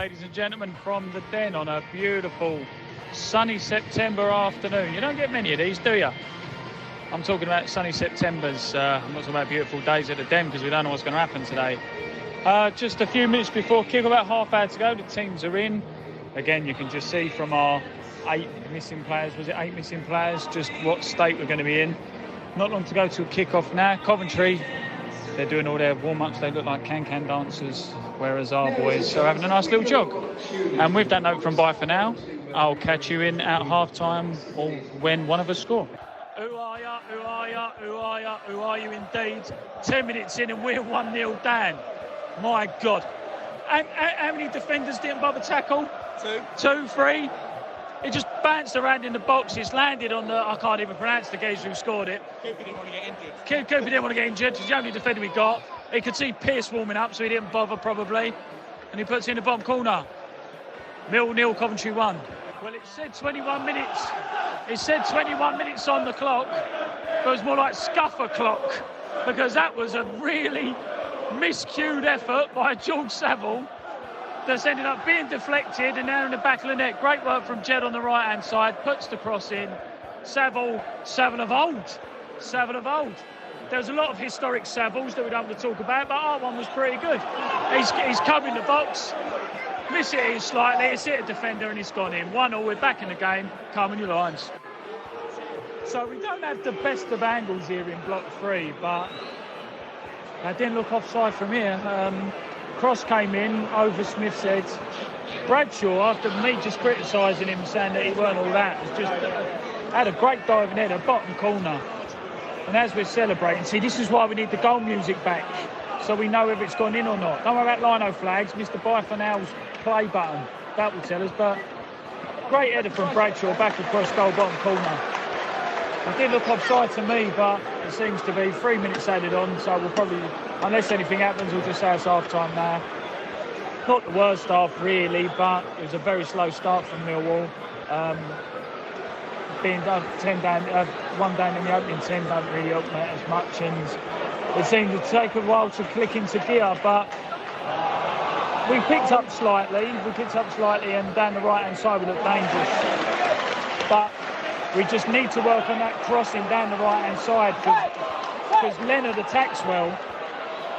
ladies and gentlemen, from the Den on a beautiful sunny September afternoon. You don't get many of these, do you? I'm talking about sunny Septembers. I'm not talking about beautiful days at the Den because we don't know what's going to happen today. Just a few minutes before kick, about half hour to go, the teams are in. Again, you can just see from our 8 missing players, was it 8 missing players, just what state we're going to be in. Not long to go till kick-off now. Coventry, they're doing all their warm-ups. They look like can-can dancers, whereas our boys are having a nice little jog. And with that note from bye for now, I'll catch you in at half-time or when one of us score. Who are ya, who are ya, who are ya, who are you indeed? 10 minutes in and we're 1-0 down. My God. How many defenders didn't bother tackle? 2, 3. It just bounced around in the box. It's landed on the... I can't even pronounce the geezer who scored it. Cooper didn't want to get injured. Cooper didn't want to get injured. He's the only defender we got. He could see Pearce warming up, so he didn't bother probably. And he puts it in the bottom corner. 0-0, Coventry 1. Well, it said 21 minutes. It said 21 minutes on the clock. But it was more like scuffer clock. Because that was a really miscued effort by George Saville. That's ended up being deflected and now in the back of the net. Great work from Jed on the right-hand side. Puts the cross in. Saville of old. Saville of old. There was a lot of historic Savilles that we don't want to talk about, but our one was pretty good. He's covering the box. Miss it in slightly. It's hit a defender and it's gone in. 1-0. We're back in the game. Come on, your lines. So we don't have the best of angles here in block 3, but that didn't look offside from here. Cross came in over Smith's head. Bradshaw, after me just criticising him, saying that he weren't all that, was just had a great diving header, bottom corner. And as we're celebrating, see, this is why we need the goal music back, so we know if it's gone in or not. Don't worry about lino flags. Mr. Byfanel's play button, that will tell us. But great header from Bradshaw, back across goal, bottom corner. It did look offside to me, but it seems to be 3 minutes added on, so we'll probably, unless anything happens, we'll just say it's half-time now. Not the worst half, really, but it was a very slow start from Millwall. Being 1 down in the opening 10 don't really help me as much, and it seemed to take a while to click into gear, but we picked up slightly, and down the right-hand side we looked dangerous. But we just need to work on that crossing down the right-hand side because Leonard attacks well,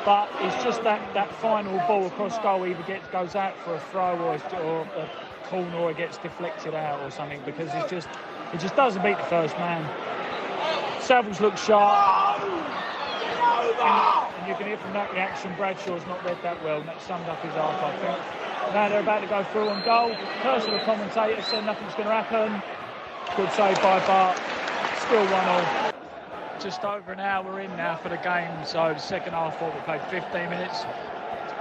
but it's just that final ball across goal either goes out for a throw or a corner or it gets deflected out or something because it just doesn't beat the first man. Savills looks sharp, and you can hear from that reaction Bradshaw's not read that well, and that summed up his half, I think. Now they're about to go through on goal. Personal commentator said nothing's going to happen. Good save by Bart. Still 1-0. Just over an hour in now for the game, so the second half thought we played 15 minutes.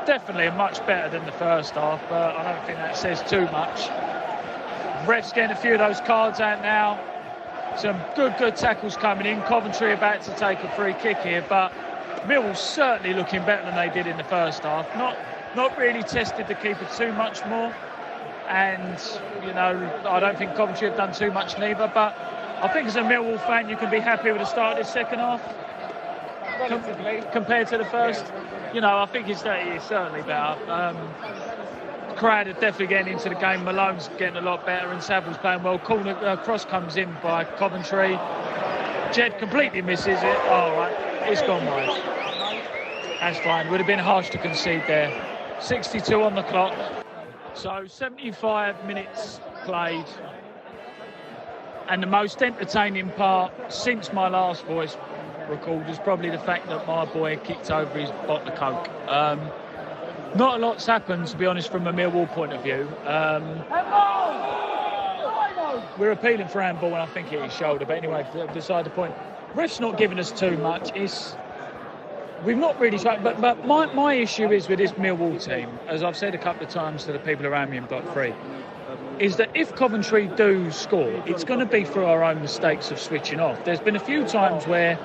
Definitely much better than the first half, but I don't think that says too much. Ref's getting a few of those cards out now. Some good tackles coming in. Coventry about to take a free kick here, but Millwall certainly looking better than they did in the first half. Not really tested the keeper too much more. And, you know, I don't think Coventry have done too much neither, but I think as a Millwall fan you can be happy with the start of this second half compared to the first. You know, I think it's certainly better. Crowd are definitely getting into the game. Malone's getting a lot better and Saville's playing well. Cross comes in by Coventry. Jed completely misses it. Oh, right, it's gone wide. That's fine. Would have been harsh to concede there. 62 on the clock. So 75 minutes played, and the most entertaining part since my last voice record is probably the fact that my boy kicked over his bottle of Coke. Not a lot's happened, to be honest, from a Millwall point of view. We're appealing for handball, and I think it is shoulder, but anyway, beside the point. Ref's not giving us too much. We've not really tried, but my issue is with this Millwall team, as I've said a couple of times to the people around me in block 3, is that if Coventry do score, it's going to be through our own mistakes of switching off. There's been a few times where,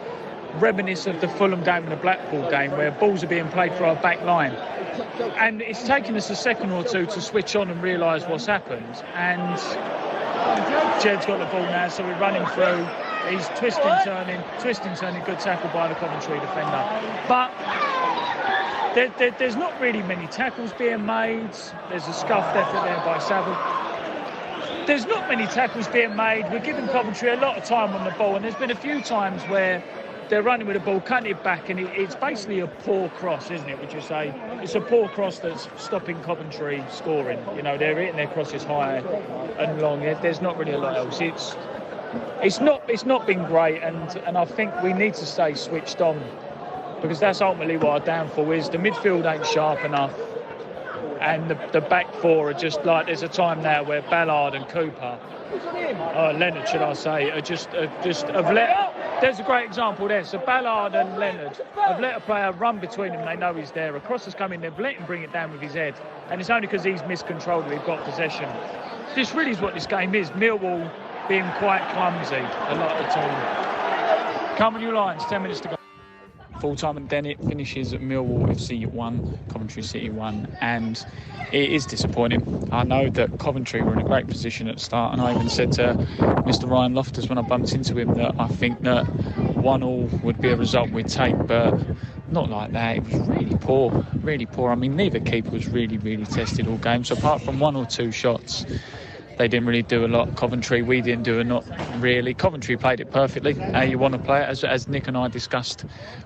reminisce of the Fulham game and the Blackpool game, where balls are being played for our back line. And it's taken us a second or two to switch on and realise what's happened. And Jed's got the ball now, so we're running through. He's twisting, turning, good tackle by the Coventry defender. But There's not really many tackles being made. There's a scuffed effort there by Saville. There's not many tackles being made. We're giving Coventry a lot of time on the ball, and there's been a few times where they're running with the ball, cutting it back, and it's basically a poor cross, isn't it, would you say? It's a poor cross that's stopping Coventry scoring. You know, they're hitting their crosses high and long. There's not really a lot else. It's not been great, and I think we need to stay switched on, because that's ultimately what our downfall is. The midfield ain't sharp enough, and the back four are just like, there's a time now where Ballard and Cooper, Leonard should I say, have let. There's a great example there. So Ballard and Leonard have let a player run between them. They know he's there. A cross has come in. They've let him bring it down with his head, and it's only because he's miscontrolled that he's got possession. This really is what this game is. Millwall being quite clumsy a lot of the time. Come on, you Lions. 10 minutes to go. Full-time and then it finishes at Millwall FC 1, Coventry City 1, and it is disappointing. I know that Coventry were in a great position at the start, and I even said to Mr. Ryan Loftus when I bumped into him that I think that 1-1 would be a result we'd take, but not like that. It was really poor, really poor. I mean, neither keeper was really tested all game, so apart from one or two shots, they didn't really do a lot. Coventry, we didn't do a lot really. Coventry played it perfectly how you want to play it, as Nick and I discussed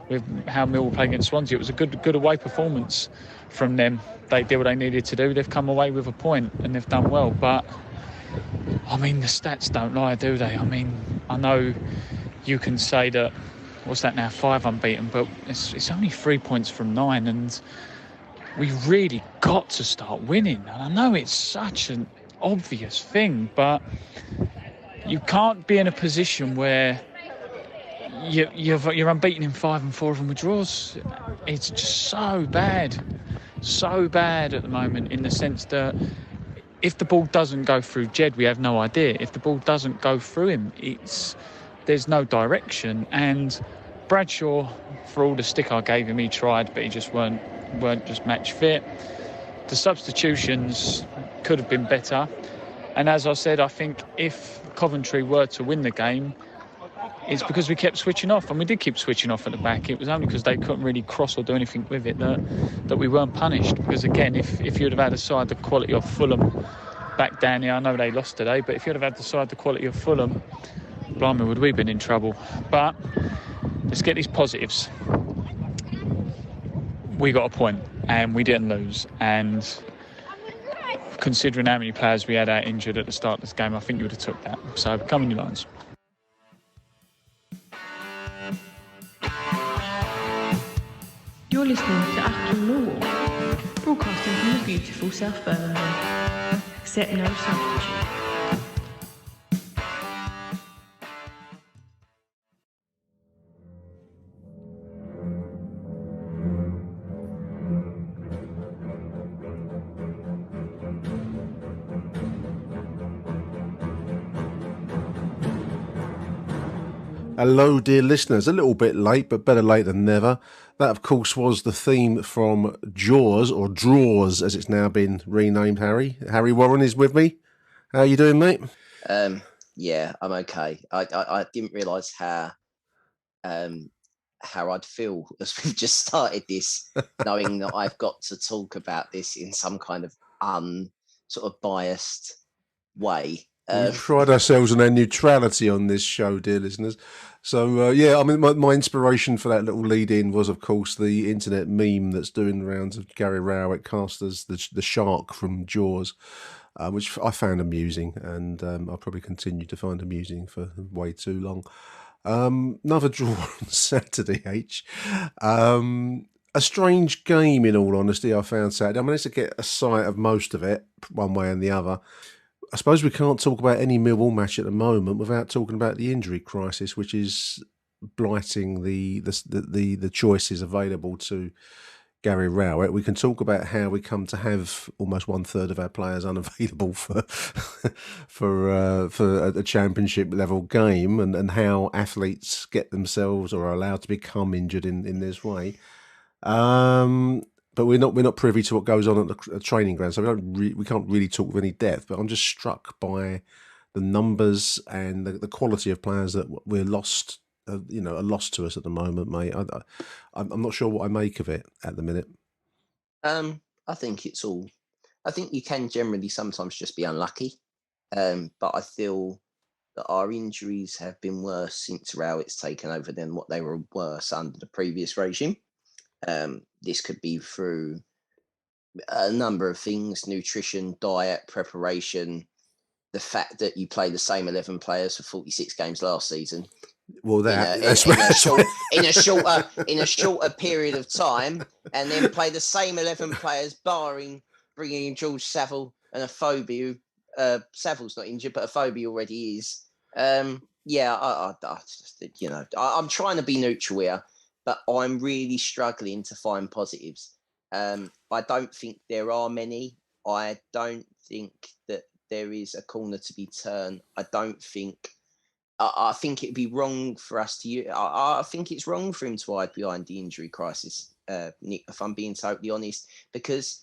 with how Millwall played against Swansea. It was a good away performance from them. They did what they needed to do. They've come away with a point and they've done well. But, I mean, the stats don't lie, do they? I mean, I know you can say that, what's that now, 5 unbeaten, but it's only 3 points from 9, and we really got to start winning. And I know it's such an obvious thing, but you can't be in a position where you're unbeaten in 5 and 4 of them with draws. It's just so bad at the moment, in the sense that if the ball doesn't go through Jed, we have no idea. If the ball doesn't go through him, there's no direction. And Bradshaw, for all the stick I gave him, he tried, but he just weren't just match fit. The substitutions could have been better, and as I said, I think if Coventry were to win the game, it's because we kept switching off, and we did keep switching off at the back. It was only because they couldn't really cross or do anything with it that we weren't punished. Because again, if you'd have had a side the quality of Fulham back down here, I know they lost today, but if you'd have had the side the quality of Fulham, blimey, would we have been in trouble. But let's get these positives. We got a point and we didn't lose, and considering how many players we had out injured at the start of this game, I think you would have took that. So come on, you Lions. You're listening to AchtungMillwall, broadcasting from the beautiful South Birmingham. Accept no substitute. Hello, dear listeners. A little bit late, but better late than never. That, of course, was the theme from Jaws, or Draws, as it's now been renamed, Harry. Harry Warren is with me. How are you doing, mate? Yeah, I'm okay. I didn't realise how I'd feel as we've just started this, knowing that I've got to talk about this in some kind of sort of biased way. We pride ourselves on our neutrality on this show, dear listeners. So, yeah, I mean, my inspiration for that little lead-in was, of course, the internet meme that's doing the rounds of Gary Rowett cast as the shark from Jaws, which I found amusing, and I'll probably continue to find amusing for way too long. Another draw on Saturday, H. A strange game, in all honesty, I found Saturday. I managed to get a sight of most of it, one way and the other. I suppose we can't talk about any Millwall match at the moment without talking about the injury crisis, which is blighting the choices available to Gary Rowett. We can talk about how we come to have almost 1/3 of our players unavailable for a championship level game, and how athletes get themselves or are allowed to become injured in this way. But we're not privy to what goes on at the training ground, so we can't really talk with any depth. But I'm just struck by the numbers and the quality of players that we're lost, are lost to us at the moment, mate. I'm not sure what I make of it at the minute. I think it's all. I think you can generally sometimes just be unlucky, but I feel that our injuries have been worse since Rowett's taken over than what they were worse under the previous regime. This could be through a number of things: nutrition, diet, preparation, the fact that you play the same 11 players for 46 games last season. Well, In a shorter period of time, and then play the same 11 players, barring bringing in George Saville and a Phobie. Saville's not injured, but a Phobie already is. Yeah, I'm trying to be neutral here, but I'm really struggling to find positives. I don't think there are many. I don't think that there is a corner to be turned. I think it'd be wrong for us to. I think it's wrong for him to hide behind the injury crisis, Nick. If I'm being totally honest, because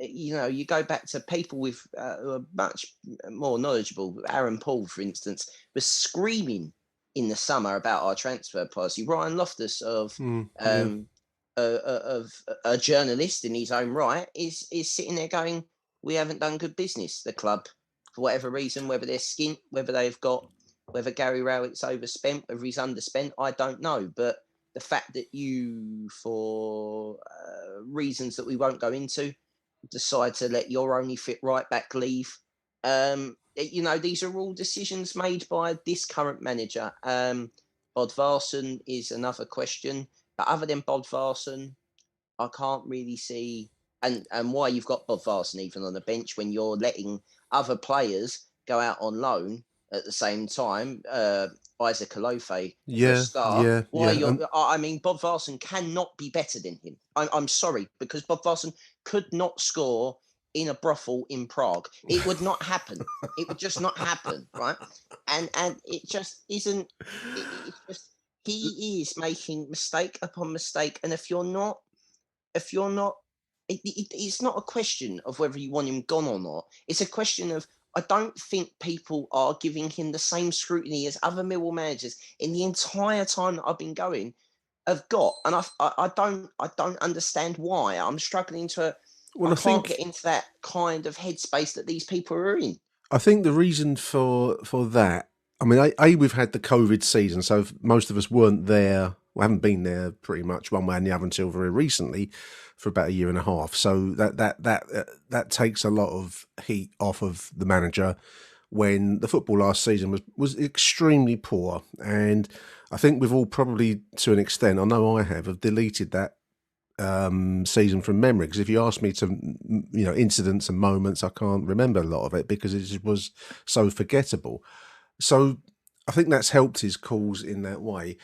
you go back to people with who are much more knowledgeable. Aaron Paul, for instance, was screaming in the summer about our transfer policy. Ryan Loftus of a journalist in his own right is sitting there going, "We haven't done good business." The club, for whatever reason, whether they're skint, whether Gary Rowett's overspent, whether he's underspent, I don't know. But the fact that you, for reasons that we won't go into, decide to let your only fit right back leave, these are all decisions made by this current manager. Bodvarsson is another question. But other than Bodvarsson, I can't really see and why you've got Bodvarsson even on the bench when you're letting other players go out on loan at the same time. Isaac Alofe for a start. I mean, Bodvarsson cannot be better than him. I'm sorry, because Bodvarsson could not score in a brothel in Prague. It would not happen. It would just not happen, right? And it just isn't. It's just he is making mistake upon mistake, and if you're not, it's not a question of whether you want him gone or not. It's a question of, I don't think people are giving him the same scrutiny as other Millwall managers in the entire time that I've been going have got, and I don't understand why. I'm struggling to. I can't get into that kind of headspace that these people are in. I think the reason for that, I mean, we've had the COVID season, so most of us weren't there. We haven't been there pretty much one way and the other until very recently, for about a year and a half. So that takes a lot of heat off of the manager when the football last season was extremely poor. And I think we've all probably, to an extent, I know I have deleted that season from memory, because if you ask me to, incidents and moments, I can't remember a lot of it because it just was so forgettable. So I think that's helped his cause in that way.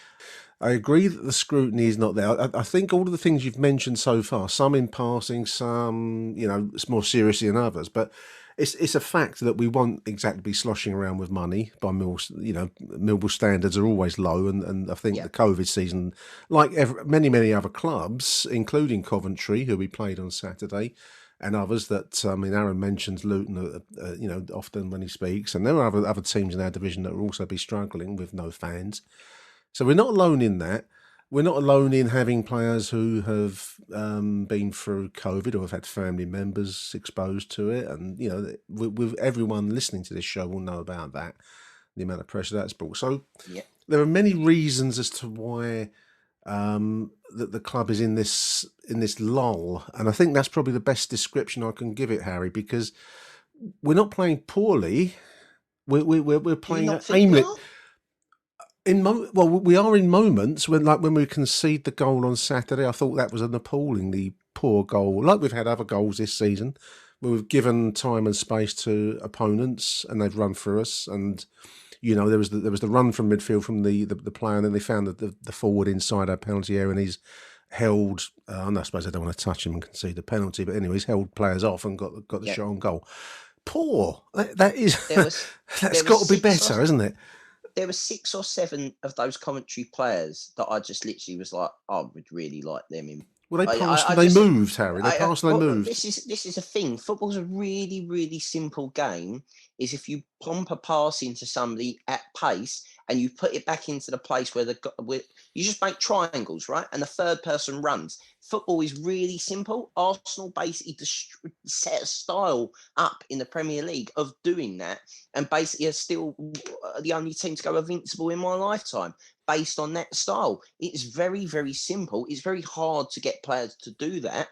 I agree that the scrutiny is not there. I think all of the things you've mentioned so far, some in passing, some, it's more seriously than others, but it's a fact that we won't exactly be sloshing around with money by Millwall standards are always low. And I think the COVID season, like many other clubs, including Coventry, who we played on Saturday, and others that, Aaron mentions Luton, often when he speaks, and there are other teams in our division that will also be struggling with no fans. So we're not alone in that. We're not alone in having players who have been through COVID or have had family members exposed to it. And, with everyone listening to this show will know about that, the amount of pressure that's brought. So there are many reasons as to why that the club is in this lull. And I think that's probably the best description I can give it, Harry, because we're not playing poorly. We're playing aimless. We are in moments when we concede the goal on Saturday. I thought that was an appallingly poor goal. Like we've had other goals this season, where we've given time and space to opponents and they've run through us. And there was the run from midfield from the player, and then they found that the forward inside our penalty area, and he's held. I suppose I don't want to touch him and concede the penalty, but anyway, he's held players off and got the shot on goal. Poor. That's got to be better, isn't it? There were 6 or 7 of those Coventry players that I just literally was like, I would really like them in. Well, they passed and they moved, Harry. They passed and they moved. This is a thing. Football's a really, really simple game. Is if you pump a pass into somebody at pace and you put it back into the place where you just make triangles, right? And the third person runs. Football is really simple. Arsenal basically set a style up in the Premier League of doing that, and basically are still the only team to go invincible in my lifetime based on that style. It's very, very simple. It's very hard to get players to do that.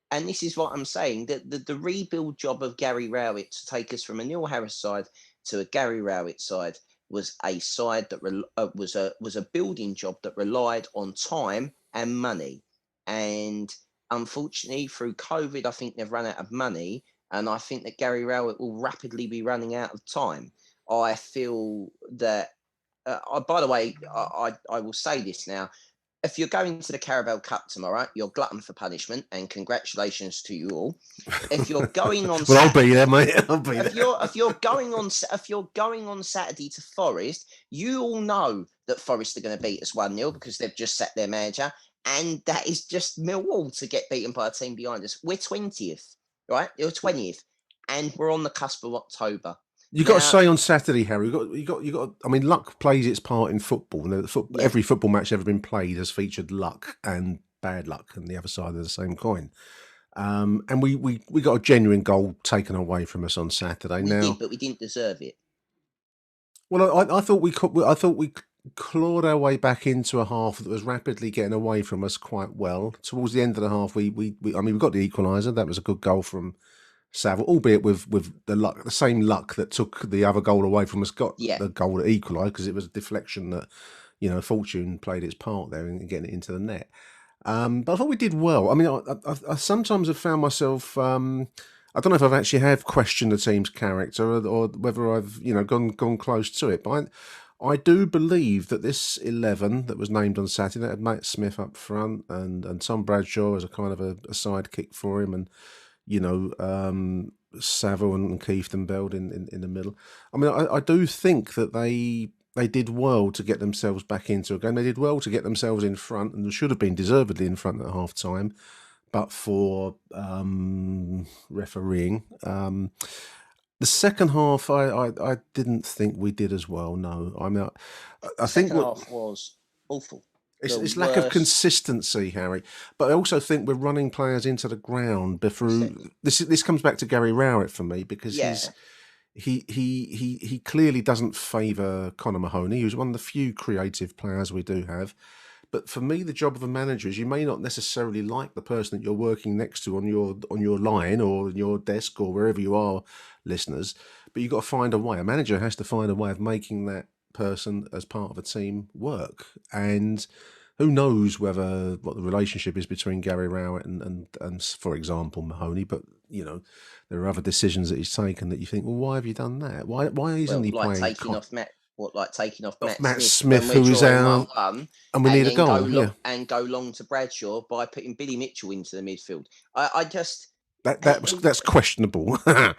And this is what I'm saying, that the rebuild job of Gary Rowett to take us from a Neil Harris side to a Gary Rowett side was a side that was a building job that relied on time and money. And unfortunately, through COVID, I think they've run out of money. And I think that Gary Rowett will rapidly be running out of time. I feel that, by the way, I will say this now. If you're going to the Carabao Cup tomorrow, you're glutton for punishment, and congratulations to you all. If you're going on, well, I'll be there, mate. I'll be there. If you're going on Saturday to Forest, you all know that Forest are going to beat us 1-0 because they've just sacked their manager, and that is just Millwall to get beaten by a team behind us. We're 20th, right? You're 20th, and we're on the cusp of October. You got to say on Saturday, Harry. You got. I mean, luck plays its part in football. Every football match ever been played has featured luck and bad luck, and the other side of the same coin. And we got a genuine goal taken away from us on Saturday. We did, but we didn't deserve it. Well, I thought we clawed our way back into a half that was rapidly getting away from us quite well. Towards the end of the half, we got the equaliser. That was a good goal from Saville, albeit with the same luck that took the other goal away from us, got the goal that equalised, because it was a deflection that, fortune played its part there in getting it into the net. But I thought we did well. I mean, I sometimes have found myself, I don't know if I've actually have questioned the team's character or whether I've, gone close to it. But I do believe that this 11 that was named on Saturday had Matt Smith up front and Tom Bradshaw as a kind of a sidekick for him, and Saville and Keith and Beld in the middle. I mean, I do think that they did well to get themselves back into a game. They did well to get themselves in front, and should have been deservedly in front at half time, but for refereeing. The second half, I didn't think we did as well. No, I mean, I think the second half was awful. It's lack of consistency, Harry. But I also think we're running players into the ground. This comes back to Gary Rowett for me, because he clearly doesn't favour Conor Mahoney, who's one of the few creative players we do have. But for me, the job of a manager is, you may not necessarily like the person that you're working next to on your line or your desk or wherever you are, listeners, but you've got to find a way. A manager has to find a way of making that person as part of a team work. And who knows what the relationship is between Gary Rowett and for example, Mahoney, but there are other decisions that he's taken that you think, well, why have you done that? Why isn't he playing? Taking off Matt Smith, who is out, and we need a goal, and go long to Bradshaw by putting Billy Mitchell into the midfield. That's questionable. To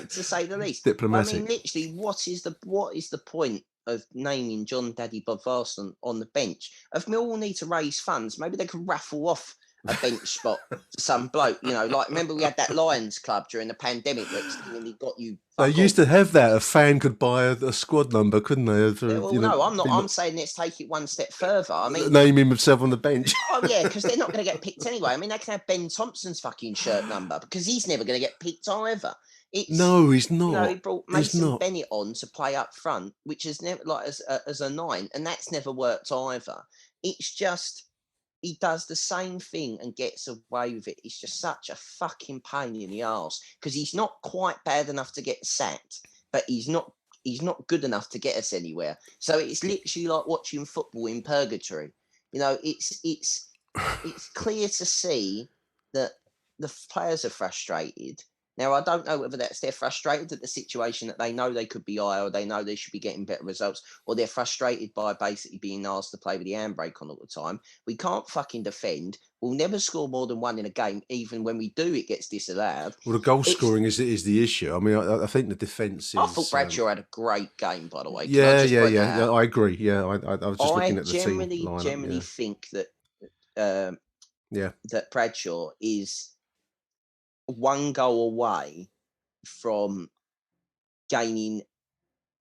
say the least. Diplomatic. I mean, literally, what is the point of naming John Daddy Bob Varson on the bench? If Millwall need to raise funds, maybe they could raffle off a bench spot to some bloke. Like, remember we had that Lions Club during the pandemic where he got you. They used to have that. A fan could buy a squad number, couldn't they? No, I'm not. I'm saying let's take it one step further. I mean, name himself on the bench. Oh yeah, because they're not going to get picked anyway. I mean, they can have Ben Thompson's fucking shirt number, because he's never going to get picked either. No, he's not. He brought Mason Bennett on to play up front, which is never as a 9, and that's never worked either. It's just, he does the same thing and gets away with it. It's just such a fucking pain in the arse, because he's not quite bad enough to get sacked, but he's not good enough to get us anywhere. So it's literally like watching football in purgatory. It's clear to see that the players are frustrated. Now, I don't know whether they're frustrated at the situation that they know they could be higher, or they know they should be getting better results, or they're frustrated by basically being asked to play with the handbrake on all the time. We can't fucking defend. We'll never score more than 1 in a game. Even when we do, it gets disallowed. Well, the goal scoring is the issue. I mean, I think the defence is... I thought Bradshaw had a great game, by the way. Yeah, I agree. Yeah, I was just looking at the team lineup. I generally think that that Bradshaw is 1 goal away from gaining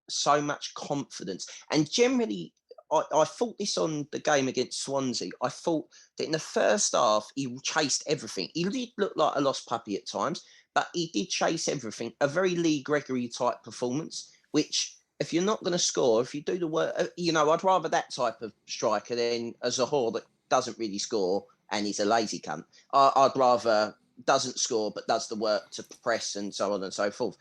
so much confidence. And generally, I thought this on the game against Swansea. I thought that in the first half, he chased everything. He did look like a lost puppy at times, but he did chase everything. A very Lee Gregory type performance, which if you're not going to score, if you do the work, I'd rather that type of striker than a Zahor that doesn't really score and he's a lazy cunt. I'd rather doesn't score but does the work to press and so on and so forth.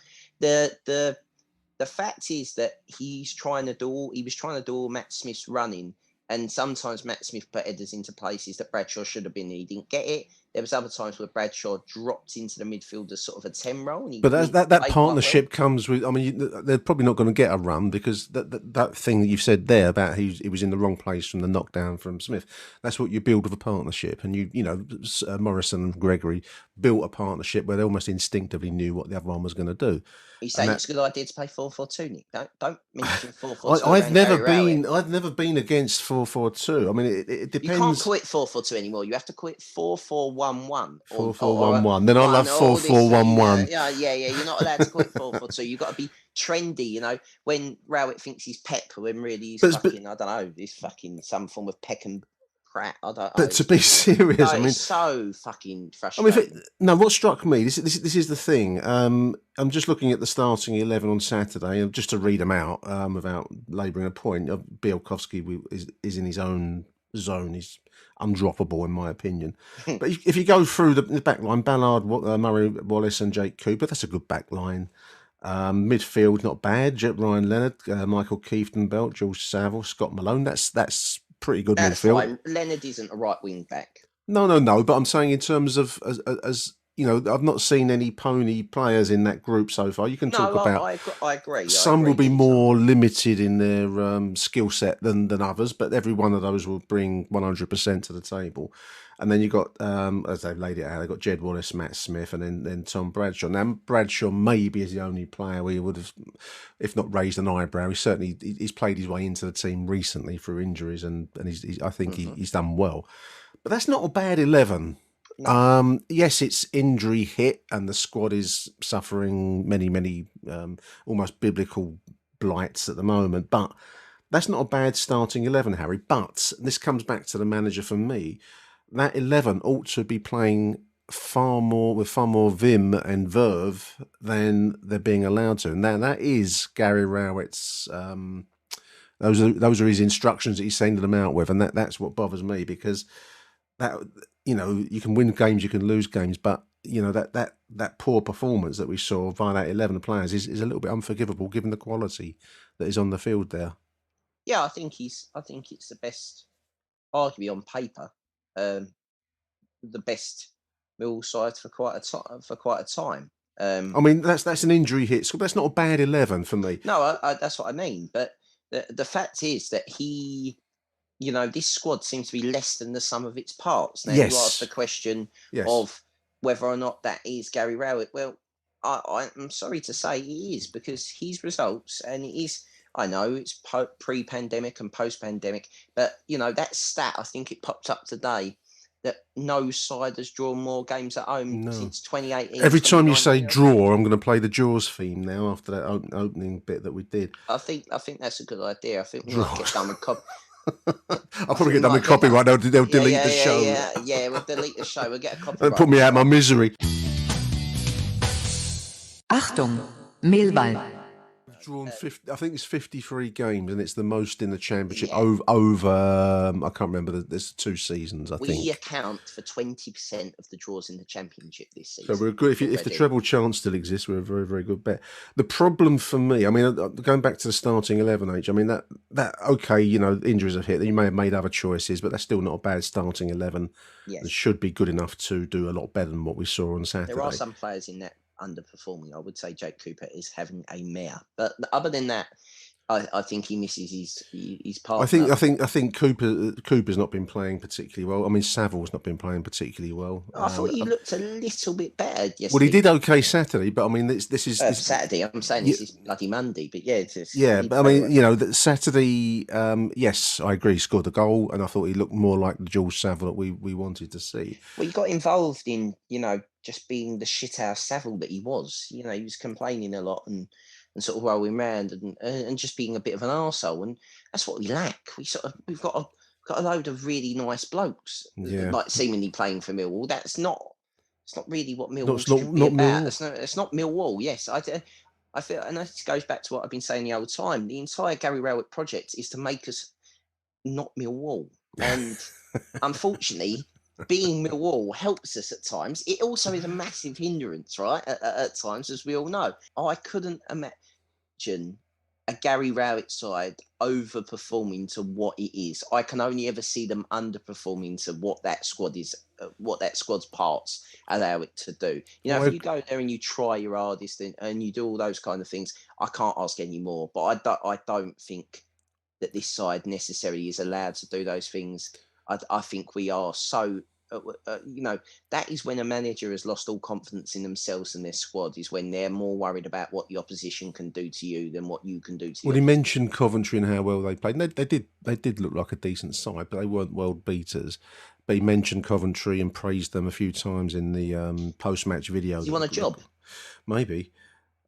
The fact is that he was trying to do all Matt Smith's running, and sometimes Matt Smith put headers into places that Bradshaw should have been. He didn't get it. There was other times where Bradshaw dropped into the midfield as sort of a 10 role. And but that partnership comes with. I mean, they're probably not going to get a run because that thing that you've said there about he was in the wrong place from the knockdown from Smith. That's what you build with a partnership, and Morrison and Gregory built a partnership where they almost instinctively knew what the other one was going to do. You say it's a good idea to play 4-4-2, Nick. Don't mention 4-4-2. I've never been against 4-4-2. I mean, it depends. You can't quit 4-4-2 anymore. You have to quit 4-4-1-1. 4-4-1-1. Then I love 4-4-1-1. Yeah. You're not allowed to quit 4-4-2. You've got to be trendy. When Rowett thinks he's Pep, when really he's fucking, I don't know, he's fucking some form of Peckham. But to be serious, I mean, it's so fucking frustrating. What struck me, this is the thing. I'm just looking at the starting 11 on Saturday, and just to read them out without labouring a point. Bielkowski is in his own zone. He's undroppable in my opinion. But if you go through the back line, Ballard, Murray Wallace, and Jake Cooper, that's a good back line. Midfield, not bad. Ryan Leonard, Michael Kieftenbelt, George Saville, Scott Malone. That's pretty good midfield. Fine. Leonard isn't a right wing back. No. But I'm saying in terms of as I've not seen any pony players in that group so far. You can talk about. I agree. Some will be more limited in their skill set than others, but every one of those will bring 100% to the table. And then you got, as they've laid it out, they've got Jed Wallace, Matt Smith, and then Tom Bradshaw. Now, Bradshaw maybe is the only player where he would have, if not raised an eyebrow. He's played his way into the team recently through injuries, and I think he's done well. But that's not a bad 11. No. Yes, it's injury hit, and the squad is suffering many almost biblical blights at the moment. But that's not a bad starting 11, Harry. But this comes back to the manager for me. That 11 ought to be playing far more vim and verve than they're being allowed to. And that is Gary Rowett's. Those are his instructions that he's sending them out with, and that's what bothers me, because that you can win games, you can lose games, but that poor performance that we saw via that 11 players is a little bit unforgivable given the quality that is on the field there. Yeah, I think it's the best, arguably on paper. The best Millwall side for quite a time. I mean, that's an injury hit. So that's not a bad 11 for me. No, that's what I mean. But the fact is that this squad seems to be less than the sum of its parts. Now, yes. You asked the question of whether or not that is Gary Rowett. Well, I'm sorry to say he is, because his results, and it is. I know it's pre-pandemic and post-pandemic, but that stat, I think it popped up today, that no side has drawn more games at home since 2018. Every time you say draw, I'm going to play the Jaws theme now after that opening bit that we did. I think that's a good idea. I think we might get done with I'll probably get done with copyright. They'll delete the show. Yeah, we'll delete the show. We'll get a copyright. Put me out of my misery. Achtung, Millwall. Drawn 50, I think it's 53 games, and it's the most in the Championship over I can't remember. There's 2 seasons. I think we account for 20% of the draws in the Championship this season. So we're good. If the treble chance still exists, we're a very, very good bet. The problem for me, I mean, going back to the starting 11, I mean that okay, injuries have hit. You may have made other choices, but that's still not a bad starting 11. Yes. It should be good enough to do a lot better than what we saw on Saturday. There are some players in that underperforming. I would say Jake Cooper is having a mare, but other than that, I think he misses his partner. I think Cooper's not been playing particularly well. I mean, Saville's not been playing particularly well. I thought he looked a little bit better yesterday. Well, he did okay Saturday, but I mean, this is Saturday. I'm saying this is bloody Monday, but but I mean, Saturday. Yes, I agree. Scored the goal, and I thought he looked more like the George Saville that we wanted to see. Well, he got involved in just being the shithouse Saville that he was. He was complaining a lot and and sort of rolling around and just being a bit of an arsehole. And that's what we lack. We've got a load of really nice blokes, Yeah. like seemingly playing for Millwall. It's not really what Millwall It's not should be about. Millwall. It's not Millwall. Yes, I feel, and this goes back to what I've been saying the whole time. The entire Gary Rowett project is to make us not Millwall, and unfortunately, being Millwall helps us at times. It also is a massive hindrance, right? At times, as we all know. I couldn't imagine a Gary Rowett side overperforming to what it is. I can only ever see them underperforming to what that squad is, what that squad's parts allow it to do. If you go there and you try your hardest and you do all those kind of things, I can't ask any more. But I don't think that this side necessarily is allowed to do those things. I think we are so. That is when a manager has lost all confidence in themselves and their squad, is when they're more worried about what the opposition can do to you than what you can do to them. Well, he mentioned Coventry and how well they played. And they did look like a decent side, but they weren't world beaters. But he mentioned Coventry and praised them a few times in the post-match video. You want a job? Maybe.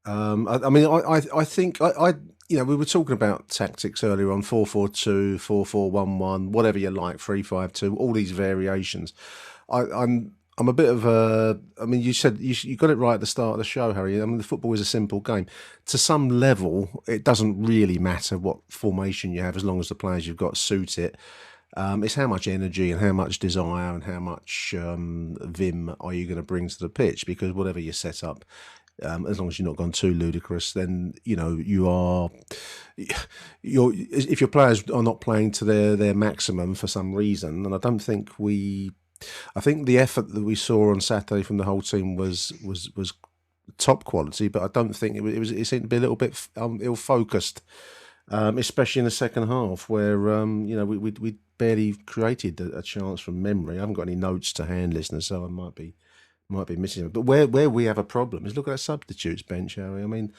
I think we were talking about tactics earlier on, 4-4-2, 4-4-1-1, whatever you like, 3-5-2, all these variations. I'm a bit of a. I mean, you said you got it right at the start of the show, Harry. I mean, the football is a simple game. To some level, it doesn't really matter what formation you have as long as the players you've got suit it. It's how much energy and how much desire and how much vim are you going to bring to the pitch, because whatever you set up, as long as you're not gone too ludicrous, then you're if your players are not playing to their maximum for some reason, and I think the effort that we saw on Saturday from the whole team was top quality, but I don't think it seemed to be a little bit ill focused, especially in the second half where we barely created a chance from memory. I haven't got any notes to hand, listeners, so I might be missing it. But where we have a problem is look at our substitutes bench, Harry. I mean,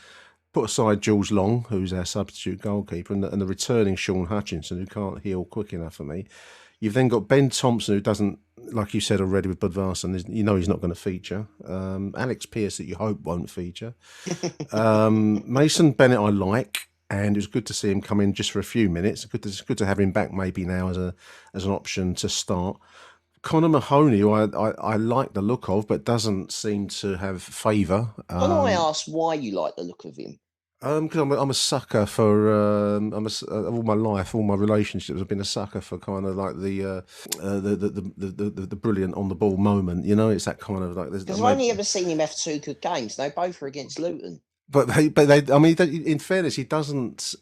put aside Jules Long, who's our substitute goalkeeper, and the returning Sean Hutchinson, who can't heal quick enough for me. You've then got Ben Thompson, who doesn't, like you said already with Budvarsson, he's not going to feature. Alex Pearce, that you hope won't feature. Mason Bennett, I like, and it was good to see him come in just for a few minutes. It's good to have him back maybe now as an option to start. Connor Mahoney, who I like the look of, but doesn't seem to have favour. Can I ask why you like the look of him? Because I'm a sucker for all my life, all my relationships. I've been a sucker for kind of like the brilliant on the ball moment. It's that kind of like. Because I've only ever seen him have 2 good games. They both were against Luton. But in fairness, he doesn't.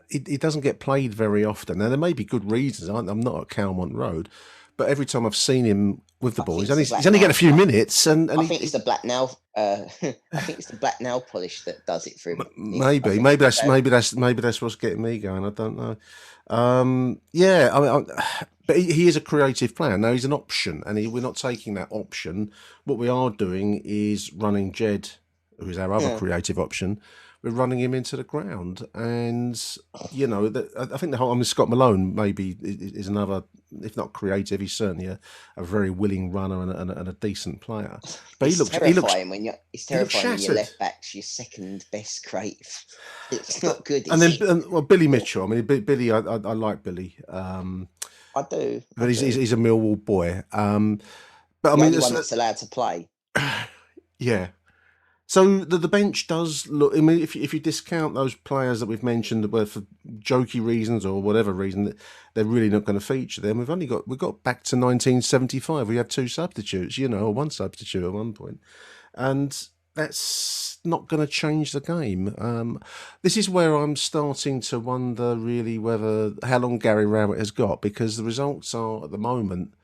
He doesn't get played very often. Now there may be good reasons. I'm not at Calmont Road, but every time I've seen him with the ball, he's only getting a few minutes. And I think it's the black nail. I think it's the black nail polish that does it for him. Maybe that's what's getting me going. I don't know. But he is a creative player. Now he's an option, and we're not taking that option. What we are doing is running Jed, who is our other creative option. We're running him into the ground, and I think the whole. Scott Malone maybe is another, if not creative, he's certainly a very willing runner and a decent player. But it's terrifying when your left back's your second best creative. It's not good. Billy Mitchell. I mean, Billy. I like Billy. I do. But he's a Millwall boy. But the only one that's allowed to play. Yeah. So the bench does look. I mean, if you discount those players that we've mentioned that were for jokey reasons or whatever reason, they're really not going to feature them. We've got back to 1975. We had 2 substitutes, or 1 substitute at one point, and that's not going to change the game. This is where I'm starting to wonder really how long Gary Rowett has got, because the results are at the moment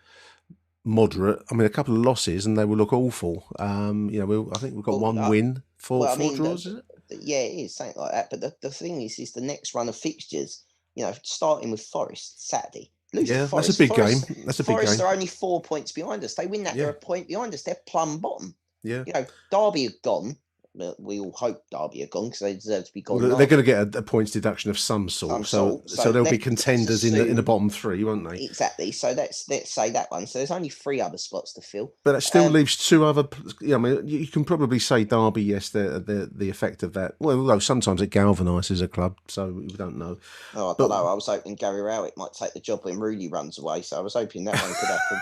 moderate. I mean, a couple of losses and they will look awful. I think we've got 1 win, 4 draws, is it? Yeah, it is, something like that. But the thing is the next run of fixtures, starting with Forest Saturday. Forest. That's a big game. Forest are only 4 points behind us. They win that, they're a point behind us. They're plumb bottom. Yeah. Derby are gone. we all hope Derby are gone because they deserve to be gone. Well, they're going to get a points deduction of some sort, so they'll be contenders in the bottom three, won't they? Exactly. So let's say that one. So there's only 3 other spots to fill. But that still leaves 2 other. I mean, you can probably say Derby. Yes, the effect of that. Well, although sometimes it galvanises a club, so we don't know. Oh, I don't know. I was hoping Gary Rowett might take the job when Rooney runs away. So I was hoping that one could happen.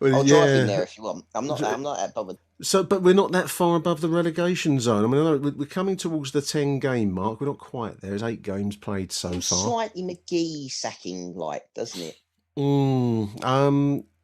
Well, I'll drive in there if you want. I'm not that bothered. So, but we're not that far above the relegation zone. I mean, I know we're coming towards the 10-game mark. We're not quite there. There's 8 games played so far. Slightly McGee sacking like, doesn't it?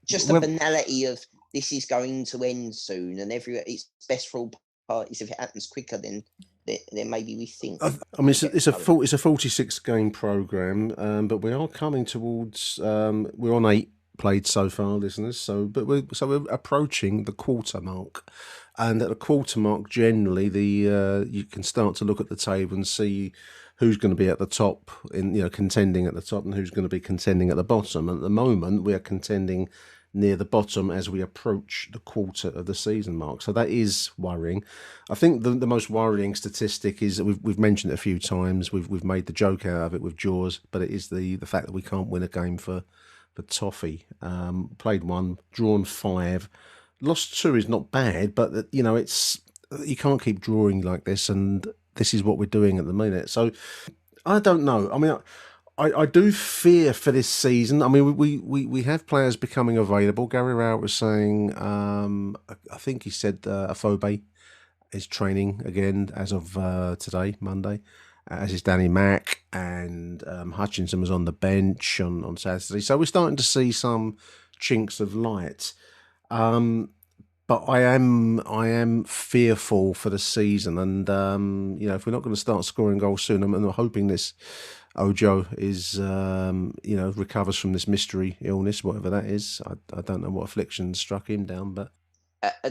Just the banality of this is going to end soon, and it's best for all parties. If it happens quicker, then maybe we think. I mean, it's a 46-game program, but we are coming towards. We're on 8 played so far, listeners. So we're approaching the quarter mark, and at the quarter mark, generally, you can start to look at the table and see who's going to be at the top, contending at the top, and who's going to be contending at the bottom. And at the moment, we are contending near the bottom as we approach the quarter of the season mark. So that is worrying. I think the most worrying statistic is that we've mentioned it a few times. We've made the joke out of it with Jaws, but it is the fact that we can't win a game for toffee. Played 1, drawn 5, lost 2 is not bad, but it's you can't keep drawing like this, and this is what we're doing at the minute. So I don't know. I mean, I do fear for this season. I mean, we have players becoming available. Gary Rowett was saying, I think he said Afobe is training again as of today, Monday. As is Danny Mack, and Hutchinson was on the bench on Saturday. So we're starting to see some chinks of light. But I am fearful for the season, and if we're not going to start scoring goals soon, I'm hoping this Ojo is recovers from this mystery illness, whatever that is. I don't know what affliction struck him down, but.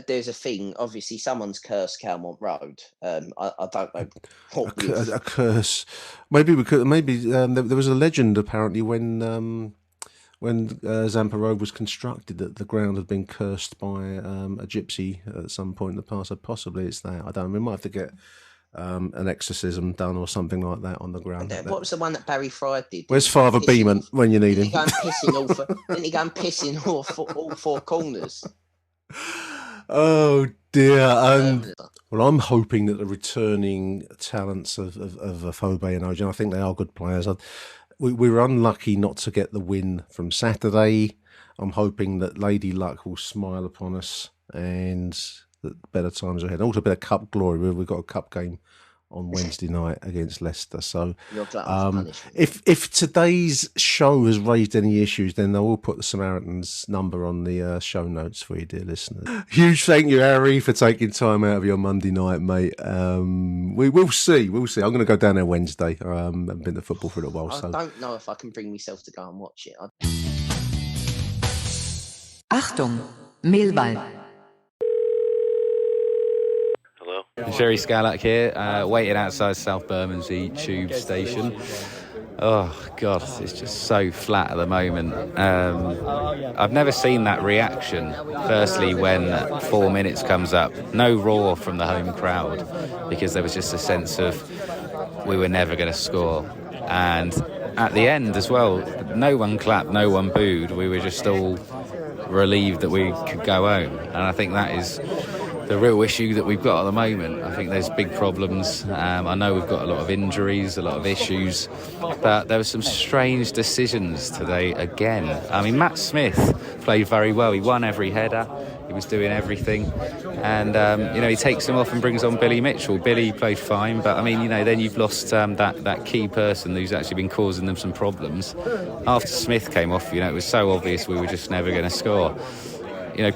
There's a thing. Obviously, someone's cursed Calmont Road. I don't know what a curse. Maybe there was a legend apparently when Zampa Road was constructed that the ground had been cursed by a gypsy at some point in the past. So possibly it's that. I don't know. We might have to get an exorcism done or something like that on the ground. What was the one that Barry Fry did? Where's Father Beeman when you need him? Didn't he go and piss in all 4 corners? Oh dear! Well, I'm hoping that the returning talents of Afobe and Ojo, I think they are good players. We were unlucky not to get the win from Saturday. I'm hoping that Lady Luck will smile upon us and that better times are ahead. Also, a bit of cup glory. We've got a cup game on Wednesday night against Leicester. So if today's show has raised any issues, then I will put the Samaritans number on the show notes for you, dear listeners. Huge thank you, Harry, for taking time out of your Monday night, mate. We'll see. I'm going to go down there Wednesday. I haven't been to football for a little while. I don't know if I can bring myself to go and watch it. Achtung, Millwall. Sherry Scalak here, waiting outside South Bermondsey tube station. Oh God, it's just so flat at the moment. I've never seen that reaction. Firstly, when 4 minutes comes up, no roar from the home crowd, because there was just a sense of we were never going to score. And at the end as well, no one clapped, no one booed. We were just all relieved that we could go home. And I think that is the real issue that we've got at the moment. I think there's big problems. I know we've got a lot of injuries, a lot of issues, but there were some strange decisions today again. I mean, Matt Smith played very well. He won every header. He was doing everything. And, he takes him off and brings on Billy Mitchell. Billy played fine, but, then you've lost that key person who's actually been causing them some problems. After Smith came off, it was so obvious we were just never going to score.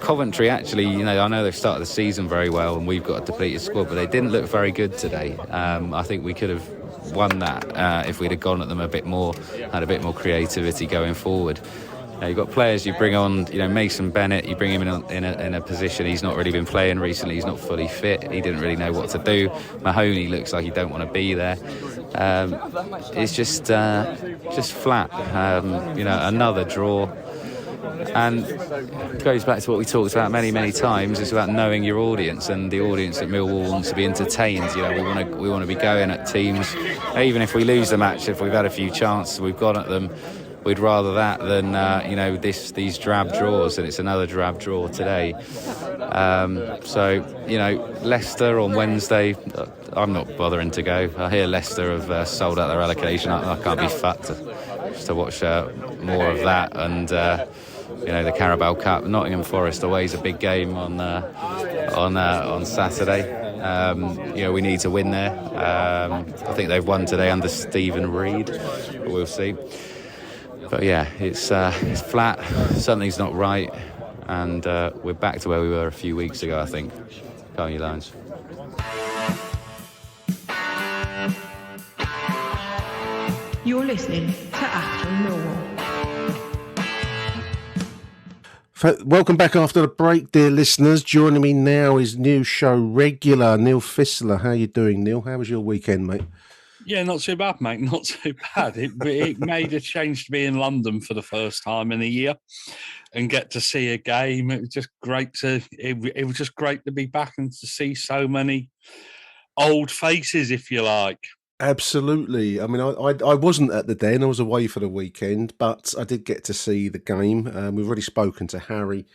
Coventry actually, I know they've started the season very well and we've got a depleted squad, but they didn't look very good today. I think we could have won that if we'd have gone at them a bit more, had a bit more creativity going forward. You've got players you bring on, Mason Bennett, you bring him in a position he's not really been playing recently, he's not fully fit, he didn't really know what to do. Mahoney looks like he don't want to be there. It's just flat. Another draw. And it goes back to what we talked about many times. It's about knowing your audience, and the audience at Millwall wants to be entertained. We want to be going at teams, even if we lose the match, if we've had a few chances, we've gone at them. We'd rather that than these drab draws, and it's another drab draw today. Leicester on Wednesday, I'm not bothering to go. I hear Leicester have sold out their allocation. I can't be fucked to watch more of that. And the Carabao Cup, Nottingham Forest away is a big game on Saturday. We need to win there. I think they've won today under Stephen Reid. We'll see. But yeah, it's flat. Something's not right, and we're back to where we were a few weeks ago, I think. Go on, you Lions. You're listening to AchtungMillwall. Welcome back after the break, dear listeners. Joining me now is new show regular Neil Fissler. How you doing, Neil? How was your weekend, mate? Yeah, not too bad, mate. Not too bad. It made a change to be in London for the first time in a year and get to see a game. It was just great it was just great to be back and to see so many old faces, if you like. Absolutely. I mean, I wasn't at the Den. I was away for the weekend, but I did get to see the game. We've already spoken to Harry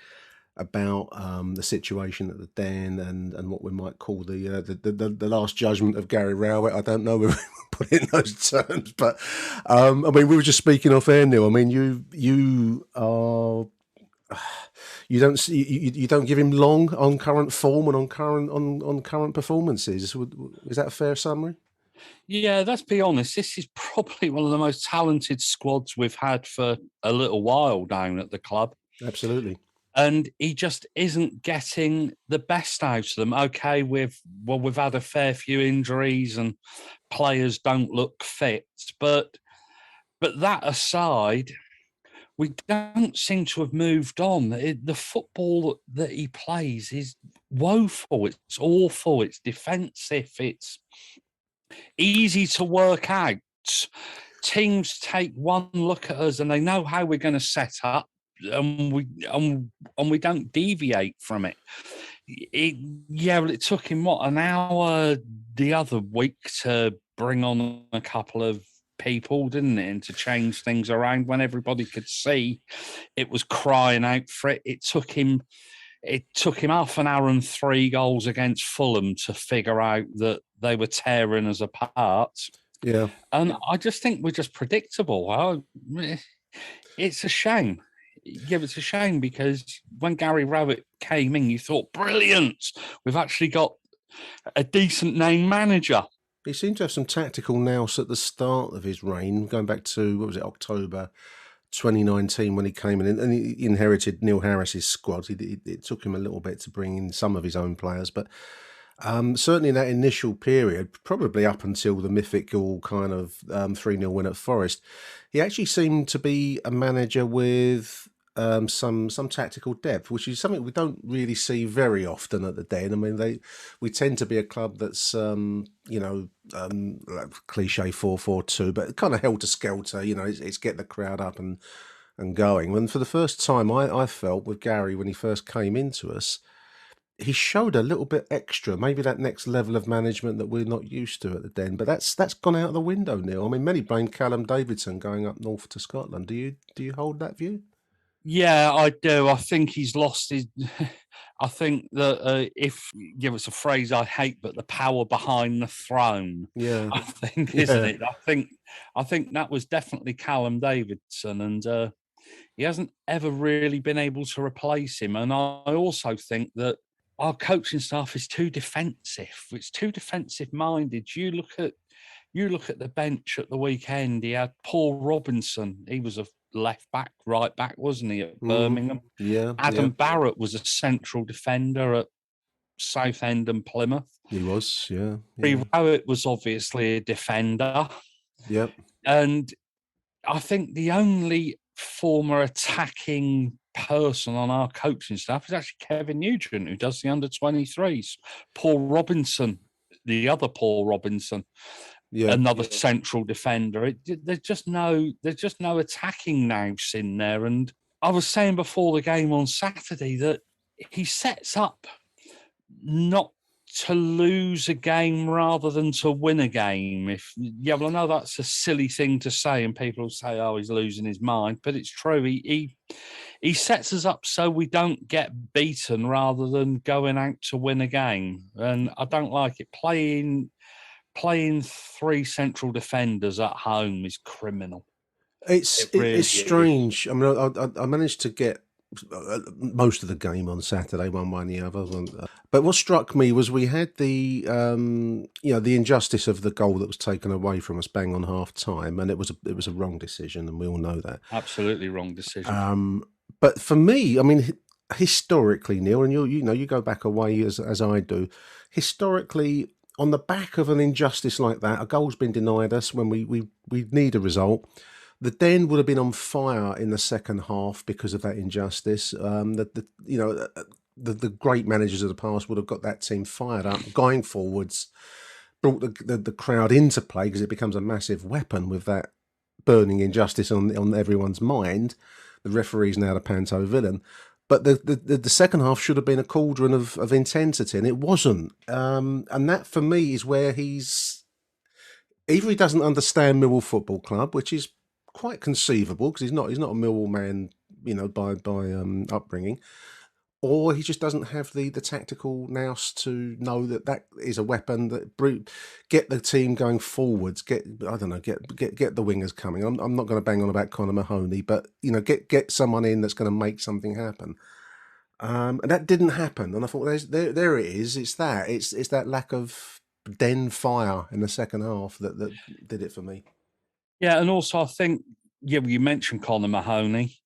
about the situation at the Den and what we might call the last judgement of Gary Rowett. I don't know if we put it in those terms, but we were just speaking off air, Neil. I mean, you don't give him long on current form and on current performances. Is that a fair summary? Yeah, let's be honest. This is probably one of the most talented squads we've had for a little while down at the club. Absolutely. And he just isn't getting the best out of them. Okay, we've had a fair few injuries and players don't look fit, but that aside, we don't seem to have moved on. The football that he plays is woeful. It's awful. It's defensive. It's easy to work out. Teams take one look at us and they know how we're going to set up. And we don't deviate from it. It took him an hour the other week to bring on a couple of people, didn't it, and to change things around when everybody could see it was crying out for it. It took him half an hour and 3 goals against Fulham to figure out that they were tearing us apart. Yeah, and I just think we're just predictable. It's a shame. Yeah, it's a shame because when Gary Rowett came in, you thought, brilliant, we've actually got a decent name manager. He seemed to have some tactical nous at the start of his reign, going back to, October 2019 when he came in and he inherited Neil Harris's squad. It took him a little bit to bring in some of his own players, but certainly in that initial period, probably up until the mythical kind of 3-0 win at Forest, he actually seemed to be a manager with some tactical depth, which is something we don't really see very often at the Den. I mean, we tend to be a club that's cliche 4-4-2, but kind of helter skelter. It's get the crowd up and going. And for the first time, I felt with Gary when he first came into us, he showed a little bit extra, maybe that next level of management that we're not used to at the Den. But that's gone out the window, Neil. I mean, many blame Callum Davidson going up north to Scotland. Do you hold that view? Yeah, I do. I think he's lost his. I think that it's a phrase I hate, but the power behind the throne. Yeah, I think, isn't it? I think that was definitely Callum Davidson, and he hasn't ever really been able to replace him. And I also think that our coaching staff is too defensive. It's too defensive minded. You look at the bench at the weekend. He had Paul Robinson. He was a left back, right back, wasn't he, at Birmingham? Yeah. Adam Barrett was a central defender at Southend and Plymouth. He was, yeah. Gary Rowett was obviously a defender. Yep. And I think the only former attacking person on our coaching staff is actually Kevin Nugent, who does the under-23s. Paul Robinson, the other Paul Robinson. Yeah, another central defender. There's just no attacking nous in there, and I was saying before the game on Saturday that he sets up not to lose a game rather than to win a game. Well, I know that's a silly thing to say, and people will say, "Oh, he's losing his mind," but it's true. He sets us up so we don't get beaten rather than going out to win a game, and I don't like it. Playing 3 central defenders at home is criminal. It's strange. I mean, I managed to get most of the game on Saturday, one way and the other. But what struck me was we had the the injustice of the goal that was taken away from us bang on half time, and it was a wrong decision, and we all know that. Absolutely wrong decision. But for me, I mean, historically, Neil, and you go back a way as I do. Historically, on the back of an injustice like that, a goal's been denied us when we need a result. The Den would have been on fire in the second half because of that injustice. The great managers of the past would have got that team fired up, going forwards, brought the crowd into play because it becomes a massive weapon with that burning injustice on everyone's mind. The referee's now the panto villain. But the second half should have been a cauldron of intensity, and it wasn't. And that, for me, is where either he doesn't understand Millwall Football Club, which is quite conceivable because he's not a Millwall man, by upbringing, or he just doesn't have the tactical nous to know that is a weapon that get the team going forwards. Get the wingers coming. I'm not going to bang on about Conor Mahoney, but get someone in that's going to make something happen. And that didn't happen. And I thought there it is. It's that lack of Den fire in the second half that did it for me. Yeah, and also I think, you mentioned Conor Mahoney,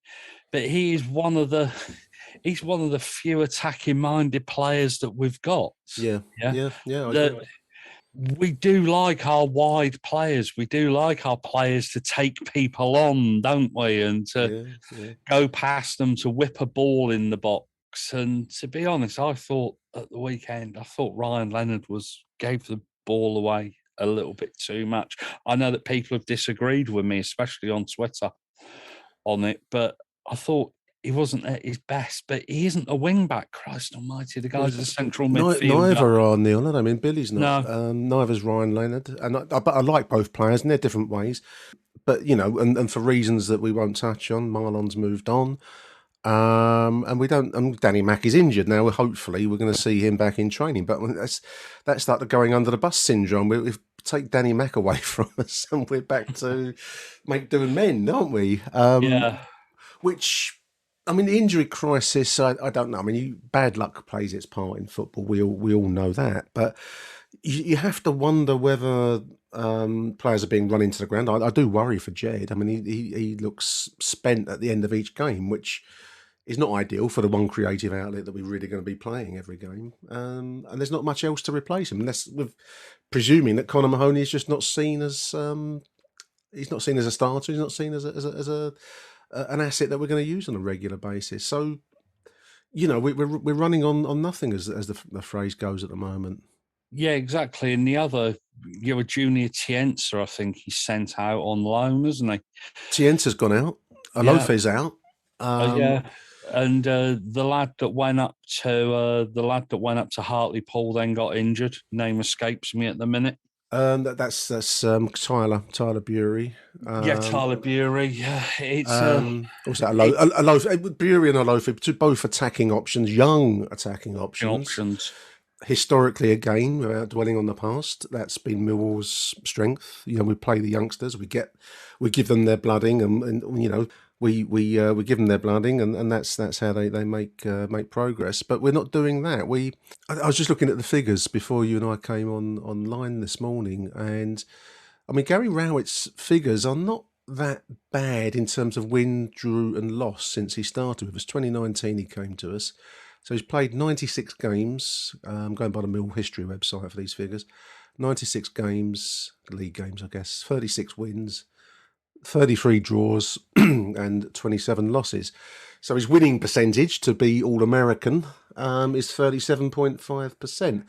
but he's one of the few attacking-minded players that we've got. Yeah. I agree. We do like our wide players. We do like our players to take people on, don't we? And to go past them, to whip a ball in the box. And to be honest, I thought at the weekend, Ryan Leonard gave the ball away a little bit too much. I know that people have disagreed with me, especially on Twitter, on it, but I thought he wasn't at his best. But he isn't a wing back. Christ Almighty, the guy's a central midfielder. Neither are, Neil. I mean, Billy's not. No. Neither's Ryan Leonard, but I like both players in their different ways. But and for reasons that we won't touch on, Marlon's moved on. And we don't. And Danny Mack is injured now. Hopefully, we're going to see him back in training. But that's started going under the bus syndrome. We take Danny Mack away from us, and we're back to make do and mend, aren't we? Which, I mean, the injury crisis. I don't know. I mean, bad luck plays its part in football. We all know that. But you have to wonder whether players are being run into the ground. I do worry for Jed. I mean, he looks spent at the end of each game, which is not ideal for the one creative outlet that we're really going to be playing every game. And there's not much else to replace him, unless we're presuming that Conor Mahoney is just not seen as he's not seen as a starter. He's not seen as an asset that we're going to use on a regular basis. So, we're running on nothing, as the phrase goes at the moment. Yeah, exactly. And the other, Junior Tienza, I think he's sent out on loan, isn't he? Tienza's gone out. Alofe's out. And the lad that went up to Hartlepool then got injured. Name escapes me at the minute. That's Tyler Bury. Tyler Bury. It's what's that? Alofe, Bury and Alofe, both attacking options, young attacking options. Historically, again, without dwelling on the past, that's been Millwall's strength. We play the youngsters, we give them their blooding, and we give them their blooding, and that's how they make progress. But we're not doing that. I was just looking at the figures before you and I came online this morning, and I mean, Gary Rowett's figures are not that bad in terms of win, drew, and loss since he started with us. 2019, he came to us. So he's played 96 games, going by the Mill History website for these figures, 96 games, league games, I guess, 36 wins, 33 draws, and 27 losses. So his winning percentage to be All-American is 37.5%,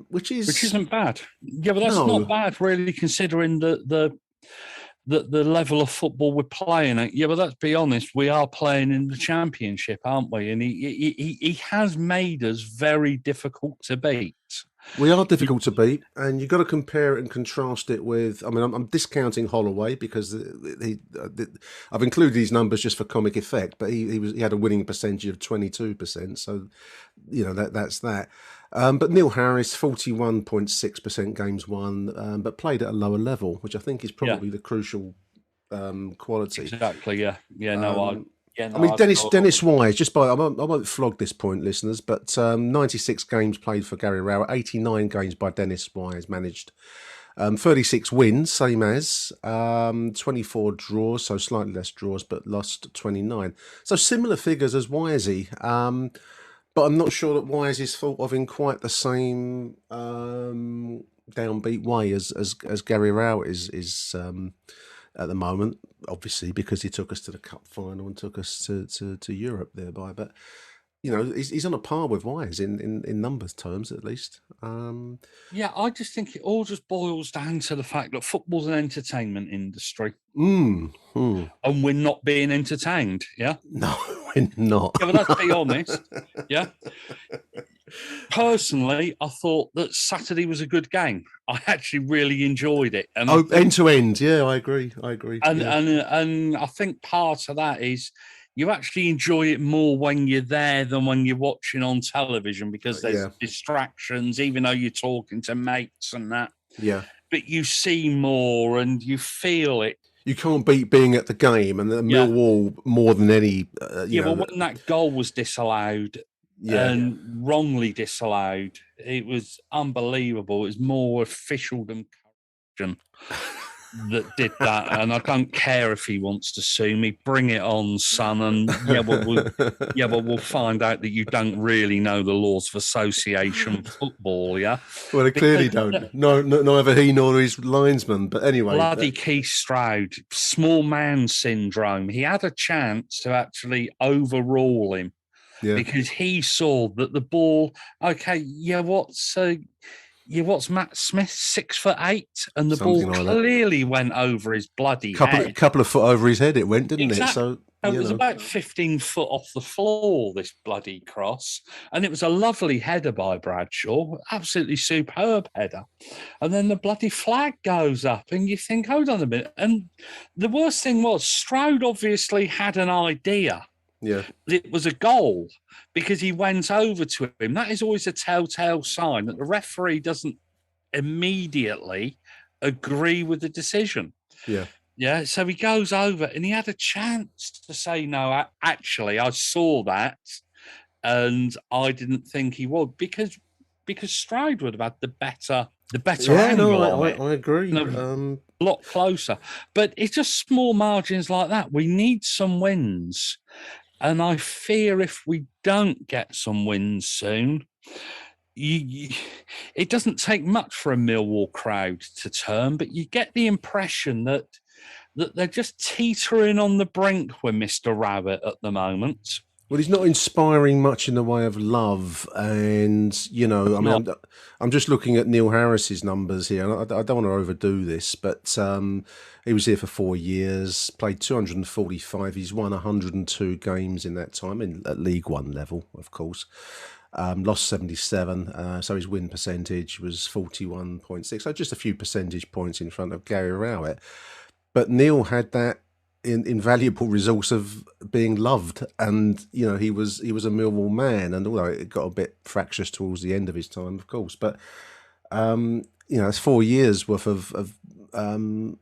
which isn't bad. Yeah, but that's not bad, really, considering the the level of football we're playing at. Yeah, but let's be honest, we are playing in the Championship, aren't we? And he has made us very difficult to beat. We are difficult to beat, and you've got to compare it and contrast it with. I mean, I'm discounting Holloway because I've included these numbers just for comic effect, but he had a winning percentage of 22%, so that's that. But Neil Harris, 41.6% games won, but played at a lower level, which I think is probably the crucial quality. Exactly. Yeah. I mean, Dennis Wise, I won't flog this point, listeners, but 96 games played for Gary Rowett, 89 games by Dennis Wise managed, 36 wins, same as, 24 draws, so slightly less draws, but lost 29. So similar figures as Wisey, but I'm not sure that Wise is thought of in quite the same downbeat way as Gary Rowett is at the moment, obviously, because he took us to the cup final and took us to Europe thereby. But, he's on a par with Wise in numbers terms, at least. Yeah, I just think it all just boils down to the fact that football's an entertainment industry. And we're not being entertained, yeah? No, we're not. Yeah, but let's be honest, yeah? Personally, I thought that Saturday was a good game. I actually really enjoyed it. And end to end, yeah, I agree. And I think part of that is you actually enjoy it more when you're there than when you're watching on television, because there's distractions, even though you're talking to mates and that. Yeah. But you see more and you feel it. You can't beat being at the game, and Millwall more than any. But when that goal was disallowed, and wrongly disallowed, it was unbelievable. It was more official than corruption that did that, and I don't care if he wants to sue me. Bring it on, son. And we'll find out that you don't really know the laws of association football. Yeah, well, they clearly don't. No, neither he nor his linesman. But anyway, bloody Keith Stroud, small man syndrome. He had a chance to actually overrule him. Yeah. Because he saw that the ball, what's Matt Smith, 6'8", and the something ball like clearly went over his bloody head. Couple of foot over his head it went, didn't it? So it was about 15 foot off the floor, this bloody cross. And it was a lovely header by Bradshaw, absolutely superb header. And then the bloody flag goes up and you think, hold on a minute. And the worst thing was Stroud obviously had an idea. Yeah, it was a goal because he went over to him. That is always a telltale sign that the referee doesn't immediately agree with the decision. Yeah. So he goes over and he had a chance to say, no, actually, I saw that and I didn't think he would, because Stroud would have had the better angle. I agree. A lot closer. But it's just small margins like that. We need some wins. And I fear if we don't get some wins soon, it doesn't take much for a Millwall crowd to turn, but you get the impression that they're just teetering on the brink with Mr. Rowett at the moment. Well, he's not inspiring much in the way of love, and I'm just looking at Neil Harris's numbers here, and I don't want to overdo this, but he was here for 4 years, played 245. He's won 102 games in that time, at League One level, of course. Lost 77, so his win percentage was 41.6, so just a few percentage points in front of Gary Rowett. But Neil had that invaluable resource of being loved, and he was a Millwall man, and although it got a bit fractious towards the end of his time, of course, but it's 4 years worth of kind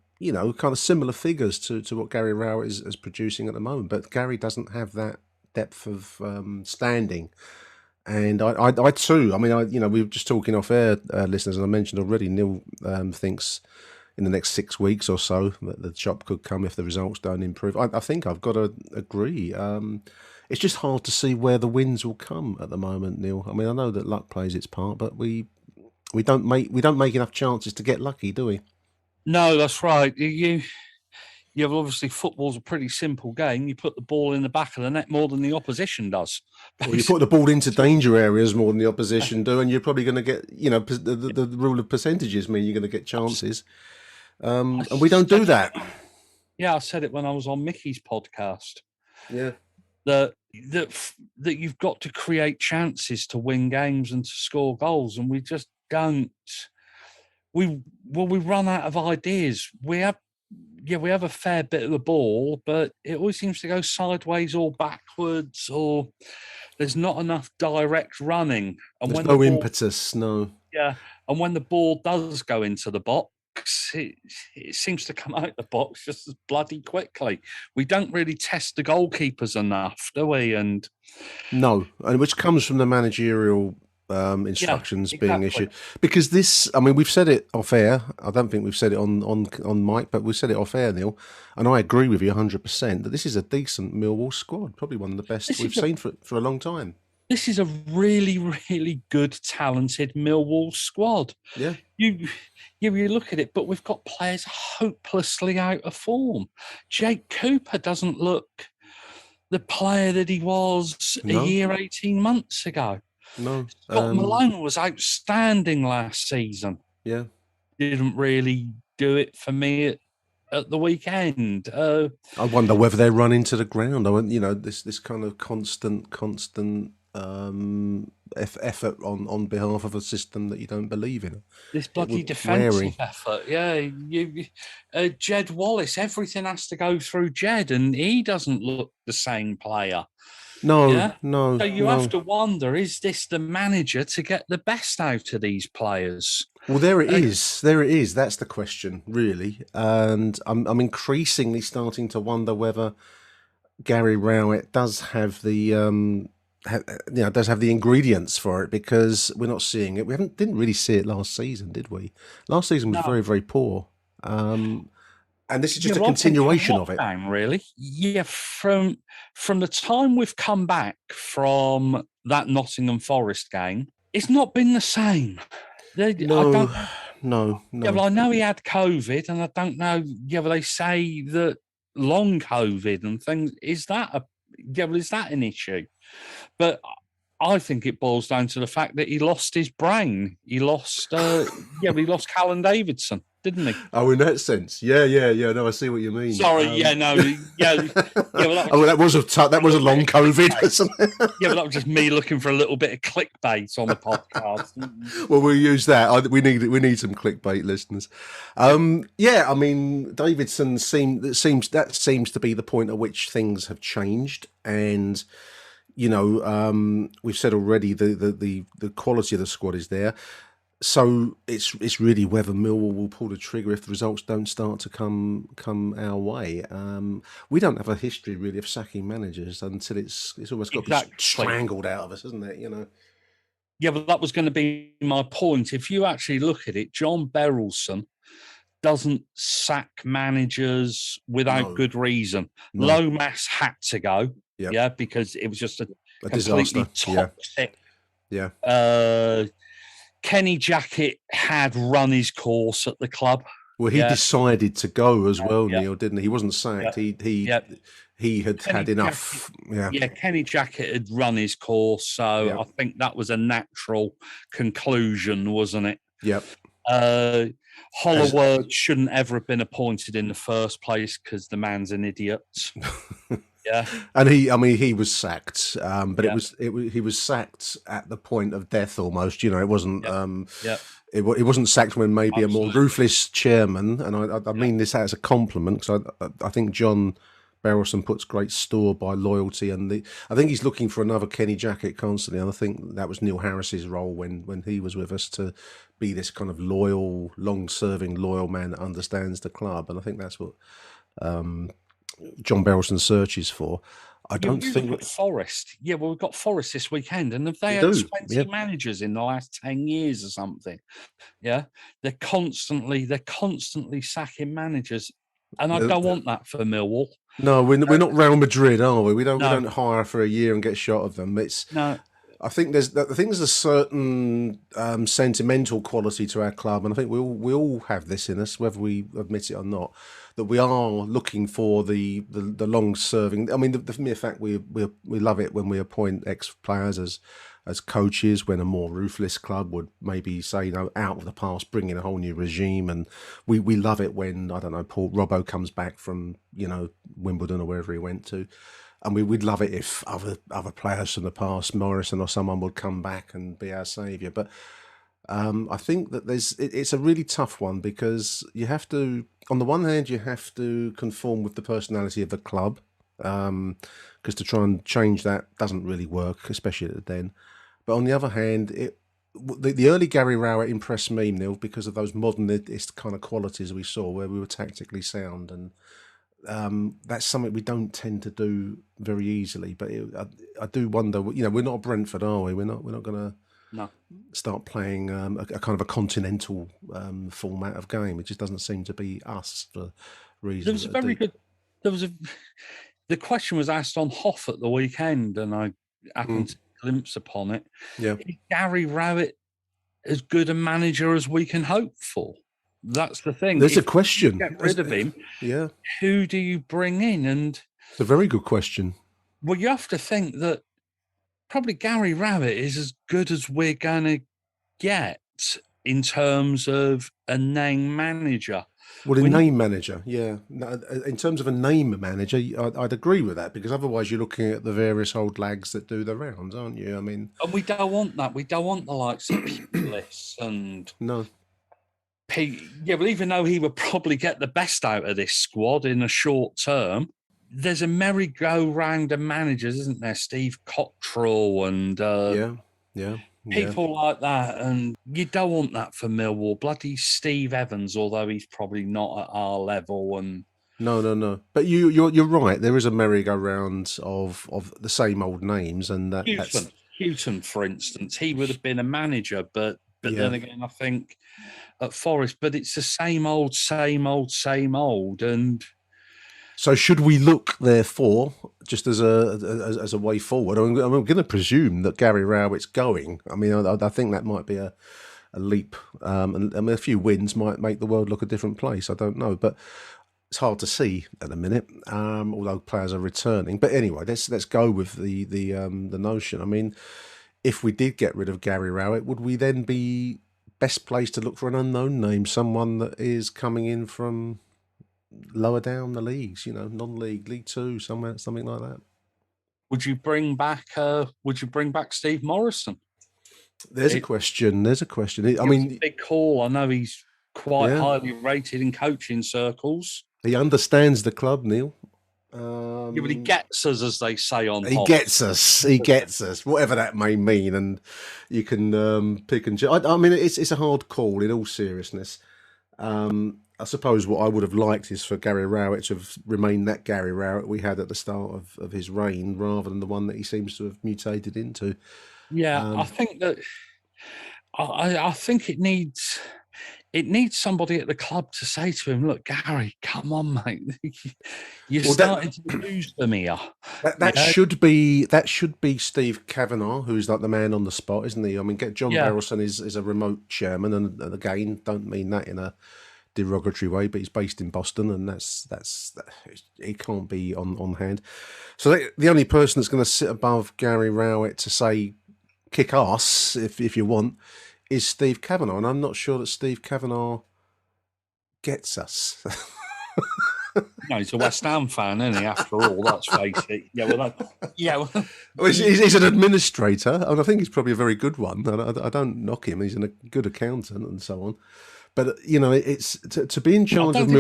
of similar figures to what Gary Rowett is producing at the moment. But Gary doesn't have that depth of standing, and I too. I mean, we were just talking off air, listeners, and I mentioned already. Neil thinks in the next 6 weeks or so that the chop could come if the results don't improve. I think I've got to agree. It's just hard to see where the wins will come at the moment, Neil. I mean, I know that luck plays its part, but we don't make enough chances to get lucky, do we? No, that's right. Obviously football's a pretty simple game. You put the ball in the back of the net more than the opposition does. Well, you put the ball into danger areas more than the opposition do, and you're probably going to get, the rule of percentages mean you're going to get chances. And we don't do that. Yeah, I said it when I was on Mickey's podcast. Yeah. That you've got to create chances to win games and to score goals, and we just don't. We run out of ideas. We have a fair bit of the ball, but it always seems to go sideways or backwards, or there's not enough direct running. And There's when no the ball, impetus, no. yeah, and when the ball does go into the box, it seems to come out the box just as bloody quickly. We don't really test the goalkeepers enough, do we? And no, and which comes from the managerial instructions being issued. Because this, I mean, we've said it off air. I don't think we've said it on mic, but we've said it off air, Neil. And I agree with you 100% that this is a decent Millwall squad, probably one of the best we've seen for a long time. This is a really, really good, talented Millwall squad. Yeah. You look at it, but we've got players hopelessly out of form. Jake Cooper doesn't look the player that he was a year, 18 months ago. No. Scott Malone was outstanding last season. Yeah. Didn't really do it for me at the weekend. I wonder whether they run into the ground. This kind of constant effort on behalf of a system that you don't believe in. This bloody defensive effort, yeah. Jed Wallace, everything has to go through Jed, and he doesn't look the same player. No. So you have to wonder: is this the manager to get the best out of these players? Well, there it is. There it is. That's the question, really. And I'm increasingly starting to wonder whether Gary Rowett does have the does have the ingredients for it, because we're not seeing it. We didn't really see it last season, did we? Last season was very, very poor. And this is just a continuation of it. Really? Yeah, from the time we've come back from that Nottingham Forest game, it's not been the same. No. Yeah, well, I know he had COVID, and I don't know. Yeah, well, they say that long COVID and things, is that an issue? But I think it boils down to the fact that he lost his brain. He lost, he lost Callum Davidson, didn't he? Oh, in that sense, yeah. No, I see what you mean. Sorry, Well, that was a long COVID, wasn't it? Yeah, but that was just me looking for a little bit of clickbait on the podcast. Well, we'll use that. We need some clickbait, listeners. I mean, Davidson seems to be the point at which things have changed, and we've said already the quality of the squad is there. So it's really whether Millwall will pull the trigger if the results don't start to come our way. We don't have a history really of sacking managers until it's almost got to be strangled out of us, isn't it? Yeah, but that was going to be my point. If you actually look at it, John Berylson doesn't sack managers without good reason. No. Lomas had to go, because it was just a completely disaster. toxic. Yeah. Kenny Jackett had run his course at the club. Well, he decided to go as well, Neil, didn't he? He wasn't sacked. He had enough. Kenny Jackett had run his course, so I think that was a natural conclusion, wasn't it? Yep. Hollerworth shouldn't ever have been appointed in the first place because the man's an idiot. Yeah, and he was sacked, but he was sacked at the point of death almost. It wasn't. It wasn't sacked when maybe a more ruthless chairman, and I mean this as a compliment, because I think John Berylson puts great store by loyalty, and I think he's looking for another Kenny Jackett constantly, and I think that was Neil Harris's role when he was with us, to be this kind of loyal, long-serving, loyal man that understands the club, and I think that's what John Berylson searches for. I don't think Forest. Yeah, well, we've got Forest this weekend, and if they had 20 managers in the last 10 years or something, they're constantly sacking managers, and I don't want that for Millwall. No, we're not Real Madrid, are we? We don't hire for a year and get shot of them. I think there's a certain sentimental quality to our club, and I think we all have this in us, whether we admit it or not. that we are looking for the long-serving. I mean, the mere fact we love it when we appoint ex-players as coaches, when a more ruthless club would maybe say, out of the past, bring in a whole new regime. And we love it when, I don't know, Paul Robbo comes back from, Wimbledon or wherever he went to. And we'd love it if other players from the past, Morrison or someone, would come back and be our saviour. But I think that it's a really tough one, because you have to, on the one hand, you have to conform with the personality of the club, because to try and change that doesn't really work, especially then. But on the other hand, the early Gary Rowett impressed me, Neil, because of those modernist kind of qualities we saw, where we were tactically sound, and that's something we don't tend to do very easily. But I do wonder, we're not Brentford, are we? We're not going to start playing a kind of a continental format of game. It just doesn't seem to be us for reasons. There was a very good. The question was asked on Hoff at the weekend, and I happened to glimpse upon it. Yeah, is Gary Rowett as good a manager as we can hope for? That's the thing. There's a question. Get rid of him. Yeah. Who do you bring in? And it's a very good question. Well, you have to think that probably Gary Rowett is as good as we're going to get in terms of a name manager. Well, a name manager, yeah. In terms of a name manager, I'd agree with that, because otherwise you're looking at the various old lags that do the rounds, aren't you? I mean, and we don't want that. We don't want the likes of Pulis and no. Yeah, well, even though he would probably get the best out of this squad in a short term, there's a merry-go-round of managers, isn't there? Steve Cottrell and people like that, and you don't want that for Millwall. Bloody Steve Evans, although he's probably not at our level. And no. But you're right. There is a merry-go-round of the same old names, and Houghton, for instance, he would have been a manager, but then again, I think at Forest, but it's the same old. And so, should we look, therefore, just as a way forward? I'm going to presume that Gary Rowett's going. I mean, I think that might be a leap. And I mean, a few wins might make the world look a different place. I don't know, but it's hard to see at the minute. Although players are returning. But anyway, let's go with the notion. I mean, if we did get rid of Gary Rowett, would we then be best placed to look for an unknown name, someone that is coming in from lower down the leagues, non-league, League Two, something like that? Would you bring back Steve Morrison? There's a question. I mean, a big call. I know he's quite highly rated in coaching circles. He understands the club, Neil. But he gets us, as they say on. He gets us, whatever that may mean, and you can pick and choose. I mean, it's a hard call in all seriousness. I suppose what I would have liked is for Gary Rowett to have remained that Gary Rowett we had at the start of his reign, rather than the one that he seems to have mutated into. Yeah, I think that I think it needs somebody at the club to say to him, "Look, Gary, come on, mate, you're starting to lose them here." That should be Steve Kavanagh, who's like the man on the spot, isn't he? I mean, John Berylson is a remote chairman, and again, don't mean that in a derogatory way, but he's based in Boston, and that's he can't be on hand. So the only person that's going to sit above Gary Rowett to say kick ass if you want is Steve Kavanagh, and I'm not sure that Steve Kavanagh gets us. No, he's a West Ham fan, isn't he? After all, let's face it. Well, he's an administrator, and I think he's probably a very good one. I don't knock him; he's a good accountant and so on. But it's to be in charge of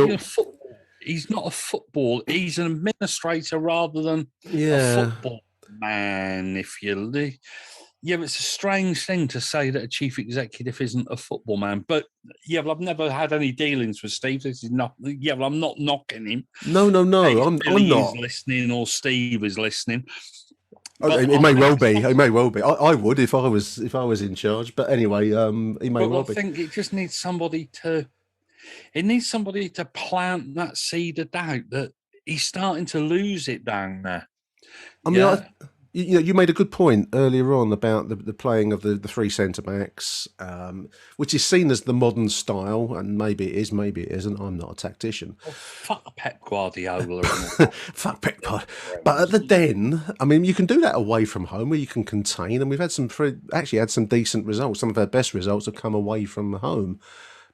he's not a football. He's an administrator rather than a football man. If you it's a strange thing to say that a chief executive isn't a football man. But I've never had any dealings with Steve. This is not. I'm not knocking him. No. I'm not listening, or Steve is listening. It may well be. It may well be. I would if I was in charge. But anyway, he may well be. I think it just needs somebody to. It needs somebody to plant that seed of doubt that he's starting to lose it down there. I mean, You made a good point earlier on about the playing of the three centre backs, which is seen as the modern style, and maybe it is, maybe it isn't. I'm not a tactician. Oh, fuck Pep Guardiola. Fuck Pep Guardiola. But at the Den, I mean, you can do that away from home where you can contain, and we've had some decent results. Some of our best results have come away from home,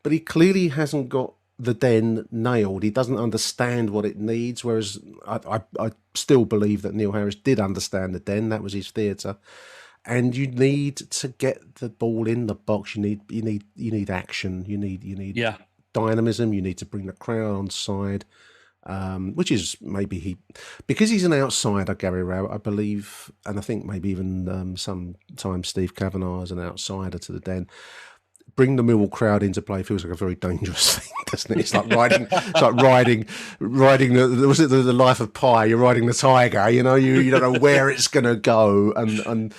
but he clearly hasn't got the Den nailed. He doesn't understand what it needs, whereas I still believe that Neil Harris did understand the Den. That was his theatre. And you need to get the ball in the box. You need action. You need dynamism. You need to bring the crowd on side, which is maybe because he's an outsider, Gary Rowett, I believe, and I think maybe even sometimes Steve Kavanagh is an outsider to the Den. Bring the Millwall crowd into play feels like a very dangerous thing, doesn't it? It's like riding the life of Pi. You're riding the tiger. You don't know where it's going to go, and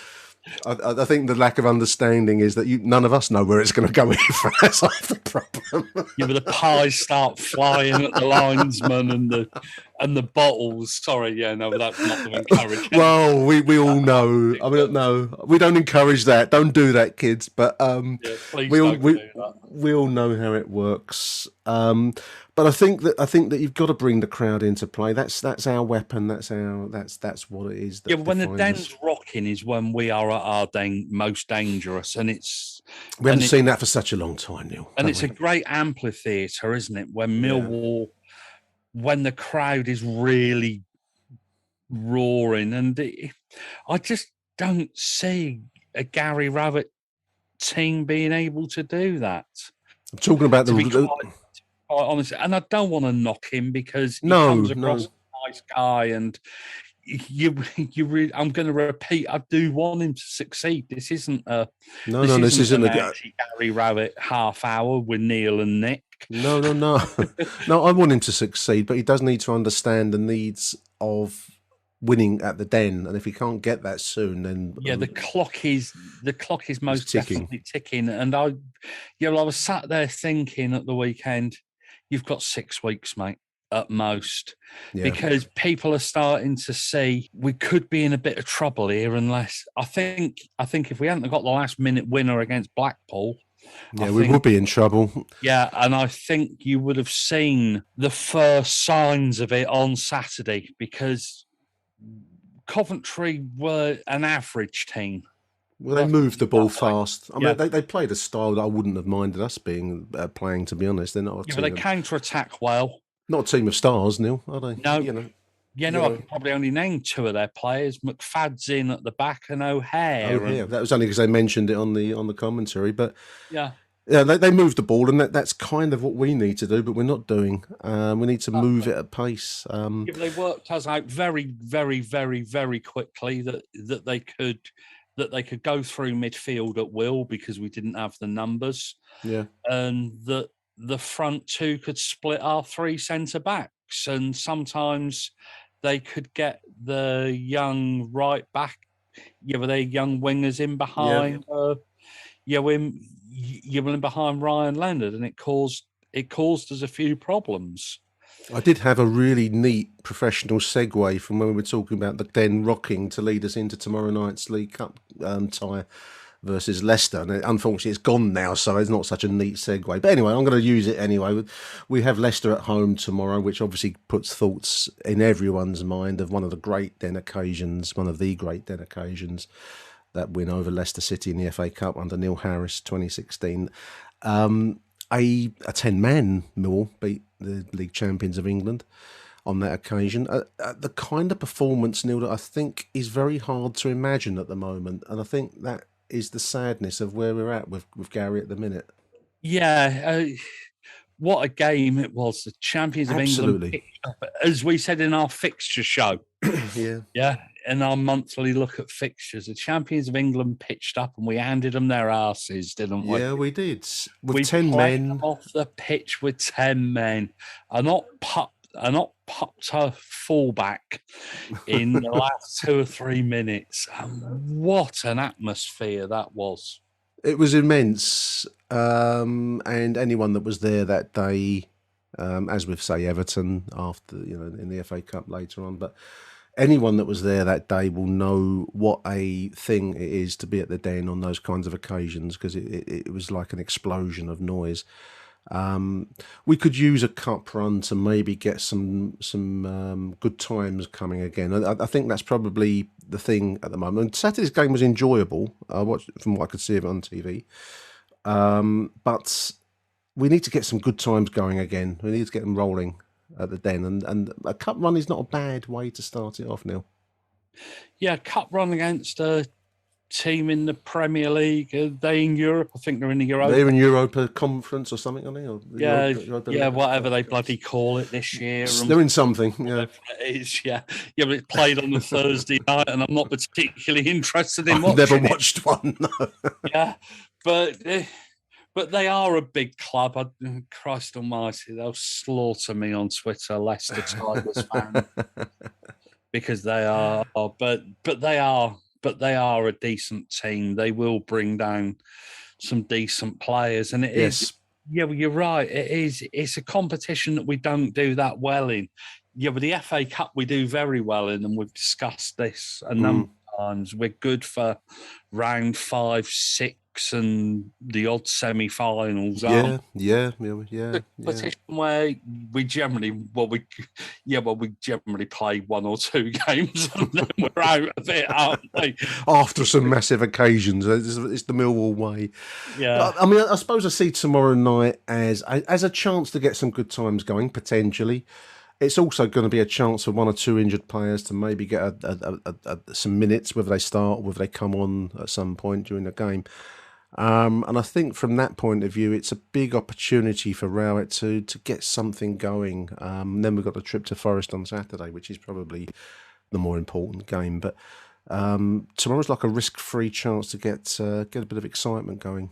I think the lack of understanding is that none of us know where it's going to go either. That's half the problem. Yeah, but the pies start flying at the linesman and the bottles. Sorry, yeah, no, that's not to encourage. Well, we all know. I mean, no, we don't encourage that. Don't do that, kids. But we all know how it works. But I think that you've got to bring the crowd into play. That's our weapon. That's what it is. Yeah, but when the Den's rocking is when we are at our most dangerous, and we haven't seen that for such a long time, Neil. And it's a great amphitheatre, isn't it? When Millwall, when the crowd is really roaring, and I just don't see a Gary Rowett team being able to do that. I'm talking about quite honestly, and I don't want to knock him because he comes across a nice guy, and I'm going to repeat. I do want him to succeed. This isn't this isn't a Gary Rowett half hour with Neil and Nick. No. No, I want him to succeed, but he does need to understand the needs of winning at the Den, and if he can't get that soon, then the clock is most definitely ticking. And I was sat there thinking at the weekend, you've got 6 weeks, mate, at most, because people are starting to see we could be in a bit of trouble here unless I think if we hadn't got the last minute winner against Blackpool. We would be in trouble. Yeah, and I think you would have seen the first signs of it on Saturday because Coventry were an average team. Well, they moved the ball fast. I mean, they played a style that I wouldn't have minded us being playing, to be honest. They're not a team. But they counter-attack well. Not a team of stars, Neil, are they? No. I could probably only name 2 of their players. McFad's in at the back and O'Hare. That was only because they mentioned it on the commentary. But yeah, they moved the ball, and that's kind of what we need to do, but we're not doing. We need to move it at pace. They worked us out very, very, very, very quickly that they could go through midfield at will because we didn't have the numbers. Yeah, and that the front 2 could split our 3 centre backs, and sometimes they could get the young right back, with their young wingers in behind. In behind Ryan Leonard, and it caused us a few problems. I did have a really neat professional segue from when we were talking about the Den rocking to lead us into tomorrow night's League Cup tie versus Leicester. And unfortunately, it's gone now, so it's not such a neat segue. But anyway, I'm going to use it anyway. We have Leicester at home tomorrow, which obviously puts thoughts in everyone's mind of one of the great Den occasions, that win over Leicester City in the FA Cup under Neil Harris 2016. A 10-man Millwall beat the league champions of England on that occasion. The kind of performance, Neil, that I think is very hard to imagine at the moment. And I think that is the sadness of where we're at with Gary at the minute. Yeah, what a game it was. The champions of England, as we said in our fixture show. Yeah. In our monthly look at fixtures, the champions of England pitched up and we handed them their asses, didn't we? Yeah, we did. With we 10 men off the pitch with 10 men. Are not popped her fullback in the last 2 or 3 minutes. And what an atmosphere that was! It was immense, and anyone that was there that day, as with say Everton after in the FA Cup later on, but anyone that was there that day will know what a thing it is to be at the Den on those kinds of occasions, because it was like an explosion of noise. We could use a cup run to maybe get some good times coming again. I think that's probably the thing at the moment. And Saturday's game was enjoyable. I watched it from what I could see of it on TV. But we need to get some good times going again. We need to get them rolling at the Den, and a cup run is not a bad way to start it off, Neil. Yeah, cup run against a team in the Premier League. Are they in Europe? I think they're in the Europa. They're in Europa Conference or something, aren't they? Or Yeah, whatever they bloody call it this year. They're in something, yeah. It is, yeah. But it played on a Thursday night, and I'm not particularly interested in I've watching never watched one, no. Yeah, but they are a big club. Christ almighty, they'll slaughter me on Twitter, Leicester Tigers fan, because they are. But they are a decent team. They will bring down some decent players, and it is. Yeah, well, you're right. It is. It's a competition that we don't do that well in. Yeah, but the FA Cup we do very well in, and we've discussed this a number of times. We're good for round 5, 6, and the odd semi-finals. Yeah. Competition where we generally play 1 or 2 games and then we're out of it, aren't we? After some massive occasions, it's the Millwall way. Yeah, I mean, I suppose I see tomorrow night as a chance to get some good times going, potentially. It's also going to be a chance for 1 or 2 injured players to maybe get some minutes, whether they start or whether they come on at some point during the game. And I think from that point of view, it's a big opportunity for Rowett to get something going. Then we've got the trip to Forest on Saturday, which is probably the more important game. But tomorrow's like a risk-free chance to get a bit of excitement going.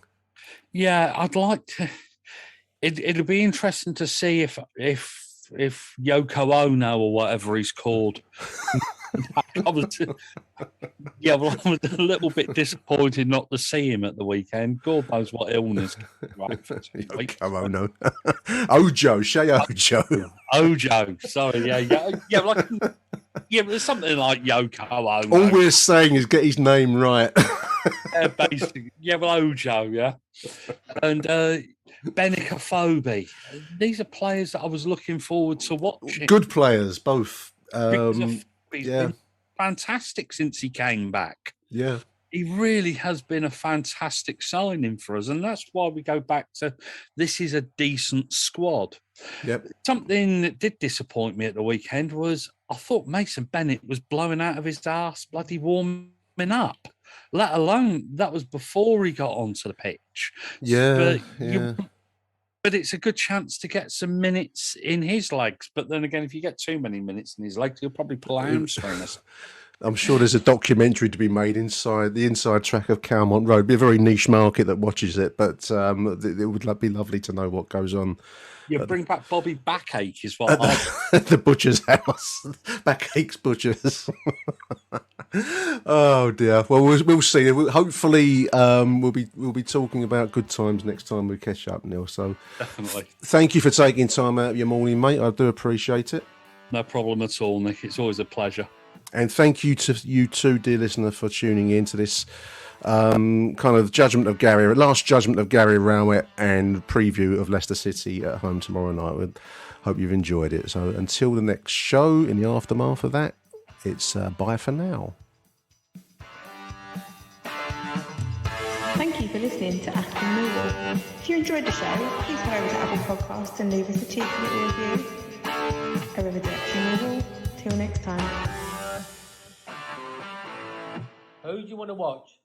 Yeah, I'd like to. It'll be interesting to see if Yoko Ono or whatever he's called. I was a little bit disappointed not to see him at the weekend. God knows what illness. Yoko Ono. Ojo, Shay Ojo. Ojo, sorry, but something like Yoko Ono. All we're saying is get his name right. Basically, Ojo, yeah. And Benica Phobie. These are players that I was looking forward to watching. Good players, both. He's been fantastic since he came back. Yeah. He really has been a fantastic signing for us. And that's why we go back to this is a decent squad. Yep. Something that did disappoint me at the weekend was I thought Mason Bennett was blowing out of his arse, bloody warming up. Let alone that was before he got onto the pitch. Yeah. But it's a good chance to get some minutes in his legs. But then again, if you get too many minutes in his legs, he'll probably pull a hamstring. I'm sure there's a documentary to be made inside the inside track of Calmont Road. It'd be a very niche market that watches it, but it would be lovely to know what goes on. Yeah, bring back Bobby Backache is what the butcher's house. Backache's Butchers. Oh dear. Well, we'll see. Hopefully, we'll be talking about good times next time we catch up, Neil. So definitely. Thank you for taking time out of your morning, mate. I do appreciate it. No problem at all, Nick. It's always a pleasure. And thank you to you too, dear listener, for tuning in to this kind of last judgment of Gary Rowett and preview of Leicester City at home tomorrow night. We hope you've enjoyed it. So until the next show, in the aftermath of that, it's bye for now. Thank you for listening to AchtungMillwall. If you enjoyed the show, please go over to Apple Podcasts and leave us a cheeky little review. Arrivederci Millwall. Till next time. Who do you want to watch?